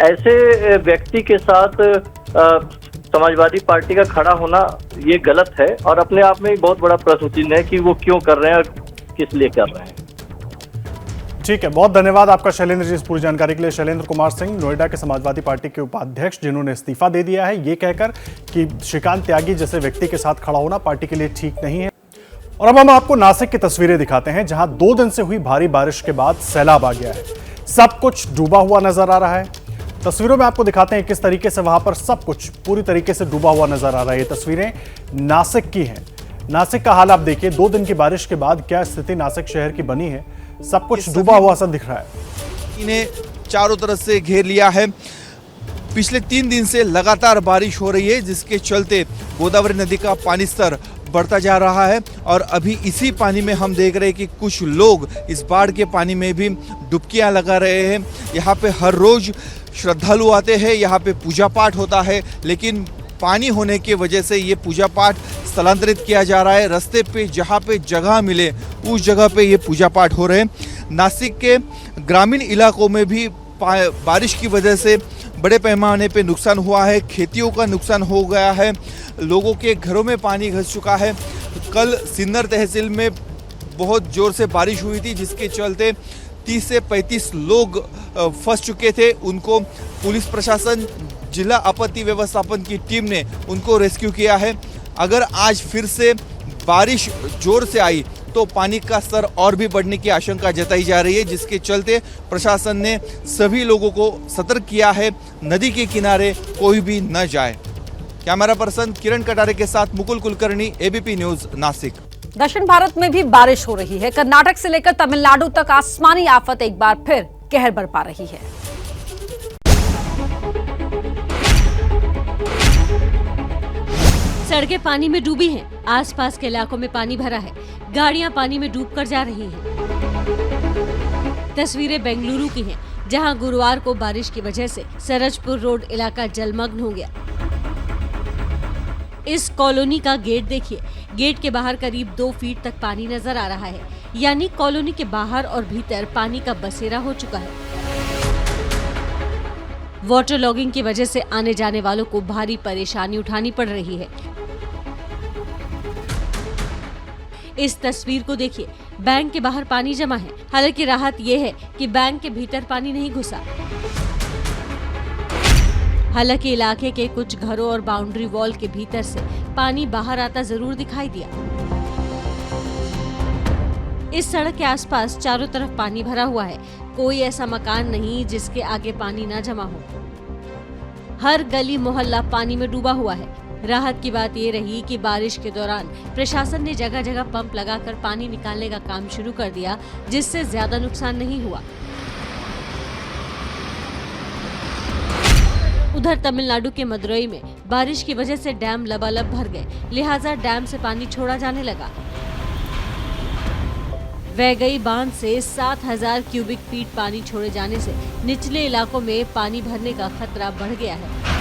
ऐसे व्यक्ति के साथ समाजवादी पार्टी का खड़ा होना ये गलत है और अपने आप में एक बहुत बड़ा प्रश्न चिन्ह है कि वो क्यों कर रहे हैं और किस लिए कर रहे हैं। ठीक है, बहुत धन्यवाद आपका शैलेंद्र जी इस पूरी जानकारी के लिए। शैलेंद्र कुमार सिंह, नोएडा के समाजवादी पार्टी के उपाध्यक्ष, जिन्होंने इस्तीफा दे दिया है ये कहकर कि श्रीकांत त्यागी जैसे व्यक्ति के साथ खड़ा होना पार्टी के लिए ठीक नहीं है। और अब हम आपको नासिक की तस्वीरें दिखाते हैं, जहां 2 दिन से हुई भारी बारिश के बाद सैलाब आ गया है। सब कुछ डूबा हुआ नजर आ रहा है। तस्वीरों में आपको दिखाते हैं किस तरीके से वहां पर सब कुछ पूरी तरीके से डूबा हुआ नजर आ रहा है। ये तस्वीरें नासिक की हैं। नासिक का हाल आप देखिए, 2 दिन की बारिश के बाद क्या स्थिति नासिक शहर की बनी है। सब कुछ डूबा हुआ सा दिख रहा है। इन्हें चारों तरफ से घेर लिया है। पिछले 3 दिन से लगातार बारिश हो रही है, जिसके चलते गोदावरी नदी का पानी स्तर बढ़ता जा रहा है और अभी इसी पानी में हम देख रहे हैं कि कुछ लोग इस बाढ़ के पानी में भी डुबकियां लगा रहे हैं। यहाँ पे हर रोज श्रद्धालु आते हैं, यहाँ पे पूजा पाठ होता है, लेकिन पानी होने की वजह से ये पूजा पाठ स्थलांतरित किया जा रहा है। रास्ते पे जहाँ पे जगह मिले उस जगह पे ये पूजा पाठ हो रहे हैं। नासिक के ग्रामीण इलाकों में भी बारिश की वजह से बड़े पैमाने पे नुकसान हुआ है। खेतियों का नुकसान हो गया है, लोगों के घरों में पानी घुस चुका है। कल सिन्नर तहसील में बहुत ज़ोर से बारिश हुई थी, जिसके चलते 30 से 35 लोग फंस चुके थे। उनको पुलिस प्रशासन, जिला आपत्ति व्यवस्थापन की टीम ने उनको रेस्क्यू किया है। अगर आज फिर से बारिश जोर से आई तो पानी का स्तर और भी बढ़ने की आशंका जताई जा रही है, जिसके चलते प्रशासन ने सभी लोगों को सतर्क किया है, नदी के किनारे कोई भी न जाए। कैमरा पर्सन किरण कटारे के साथ मुकुल कुलकर्णी, एबीपी न्यूज, नासिक। दक्षिण भारत में भी बारिश हो रही है। कर्नाटक से लेकर तमिलनाडु तक आसमानी आफत एक बार फिर कहर बरपा रही है। सड़कें पानी में डूबी हैं, आसपास के इलाकों में पानी भरा है, गाड़ियां पानी में डूबकर जा रही हैं। तस्वीरें बेंगलुरु की हैं, जहां गुरुवार को बारिश की वजह से सरजपुर रोड इलाका जलमग्न हो गया। इस कॉलोनी का गेट देखिए, गेट के बाहर करीब 2 फीट तक पानी नजर आ रहा है, यानी कॉलोनी के बाहर और भीतर पानी का बसेरा हो चुका है। वाटर लॉगिंग की वजह से आने जाने वालों को भारी परेशानी उठानी पड़ रही है। इस तस्वीर को देखिए, बैंक के बाहर पानी जमा है। हालांकि राहत यह है कि बैंक के भीतर पानी नहीं घुसा। हालांकि इलाके के कुछ घरों और बाउंड्री वॉल के भीतर से पानी बाहर आता जरूर दिखाई दिया। इस सड़क के आसपास चारों तरफ पानी भरा हुआ है। कोई ऐसा मकान नहीं जिसके आगे पानी न जमा हो। हर गली मोहल्ला पानी में डूबा हुआ है। राहत की बात ये रही कि बारिश के दौरान प्रशासन ने जगह जगह पंप लगाकर पानी निकालने का काम शुरू कर दिया, जिससे ज्यादा नुकसान नहीं हुआ। उधर तमिलनाडु के मदुरई में बारिश की वजह से डैम लबालब भर गए, लिहाजा डैम से पानी छोड़ा जाने लगा। वैगई बांध से 7000 क्यूबिक फीट पानी छोड़े जाने से निचले इलाकों में पानी भरने का खतरा बढ़ गया है।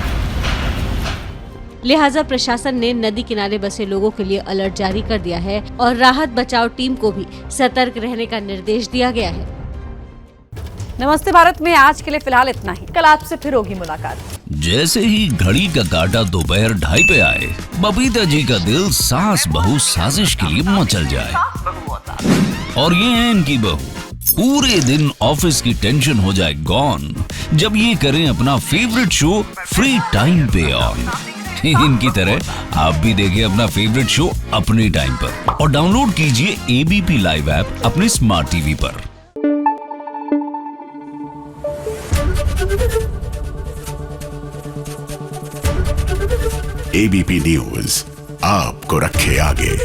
लिहाजा प्रशासन ने नदी किनारे बसे लोगों के लिए अलर्ट जारी कर दिया है और राहत बचाव टीम को भी सतर्क रहने का निर्देश दिया गया है। नमस्ते भारत में आज के लिए फिलहाल इतना ही। कल आपसे फिर होगी मुलाकात। जैसे ही घड़ी का काटा दोपहर 2:30 पे आए, बबीता जी का दिल सास बहू साजिश के लिए मचल जाए। और ये है इनकी बहू, पूरे दिन ऑफिस की टेंशन हो जाए गॉन जब ये करें अपना फेवरेट शो फ्री टाइम पे ऑन। इनकी तरह आप भी देखिए अपना फेवरेट शो अपने टाइम पर और डाउनलोड कीजिए एबीपी लाइव ऐप अपने स्मार्ट टीवी पर। एबीपी न्यूज आपको रखे आगे।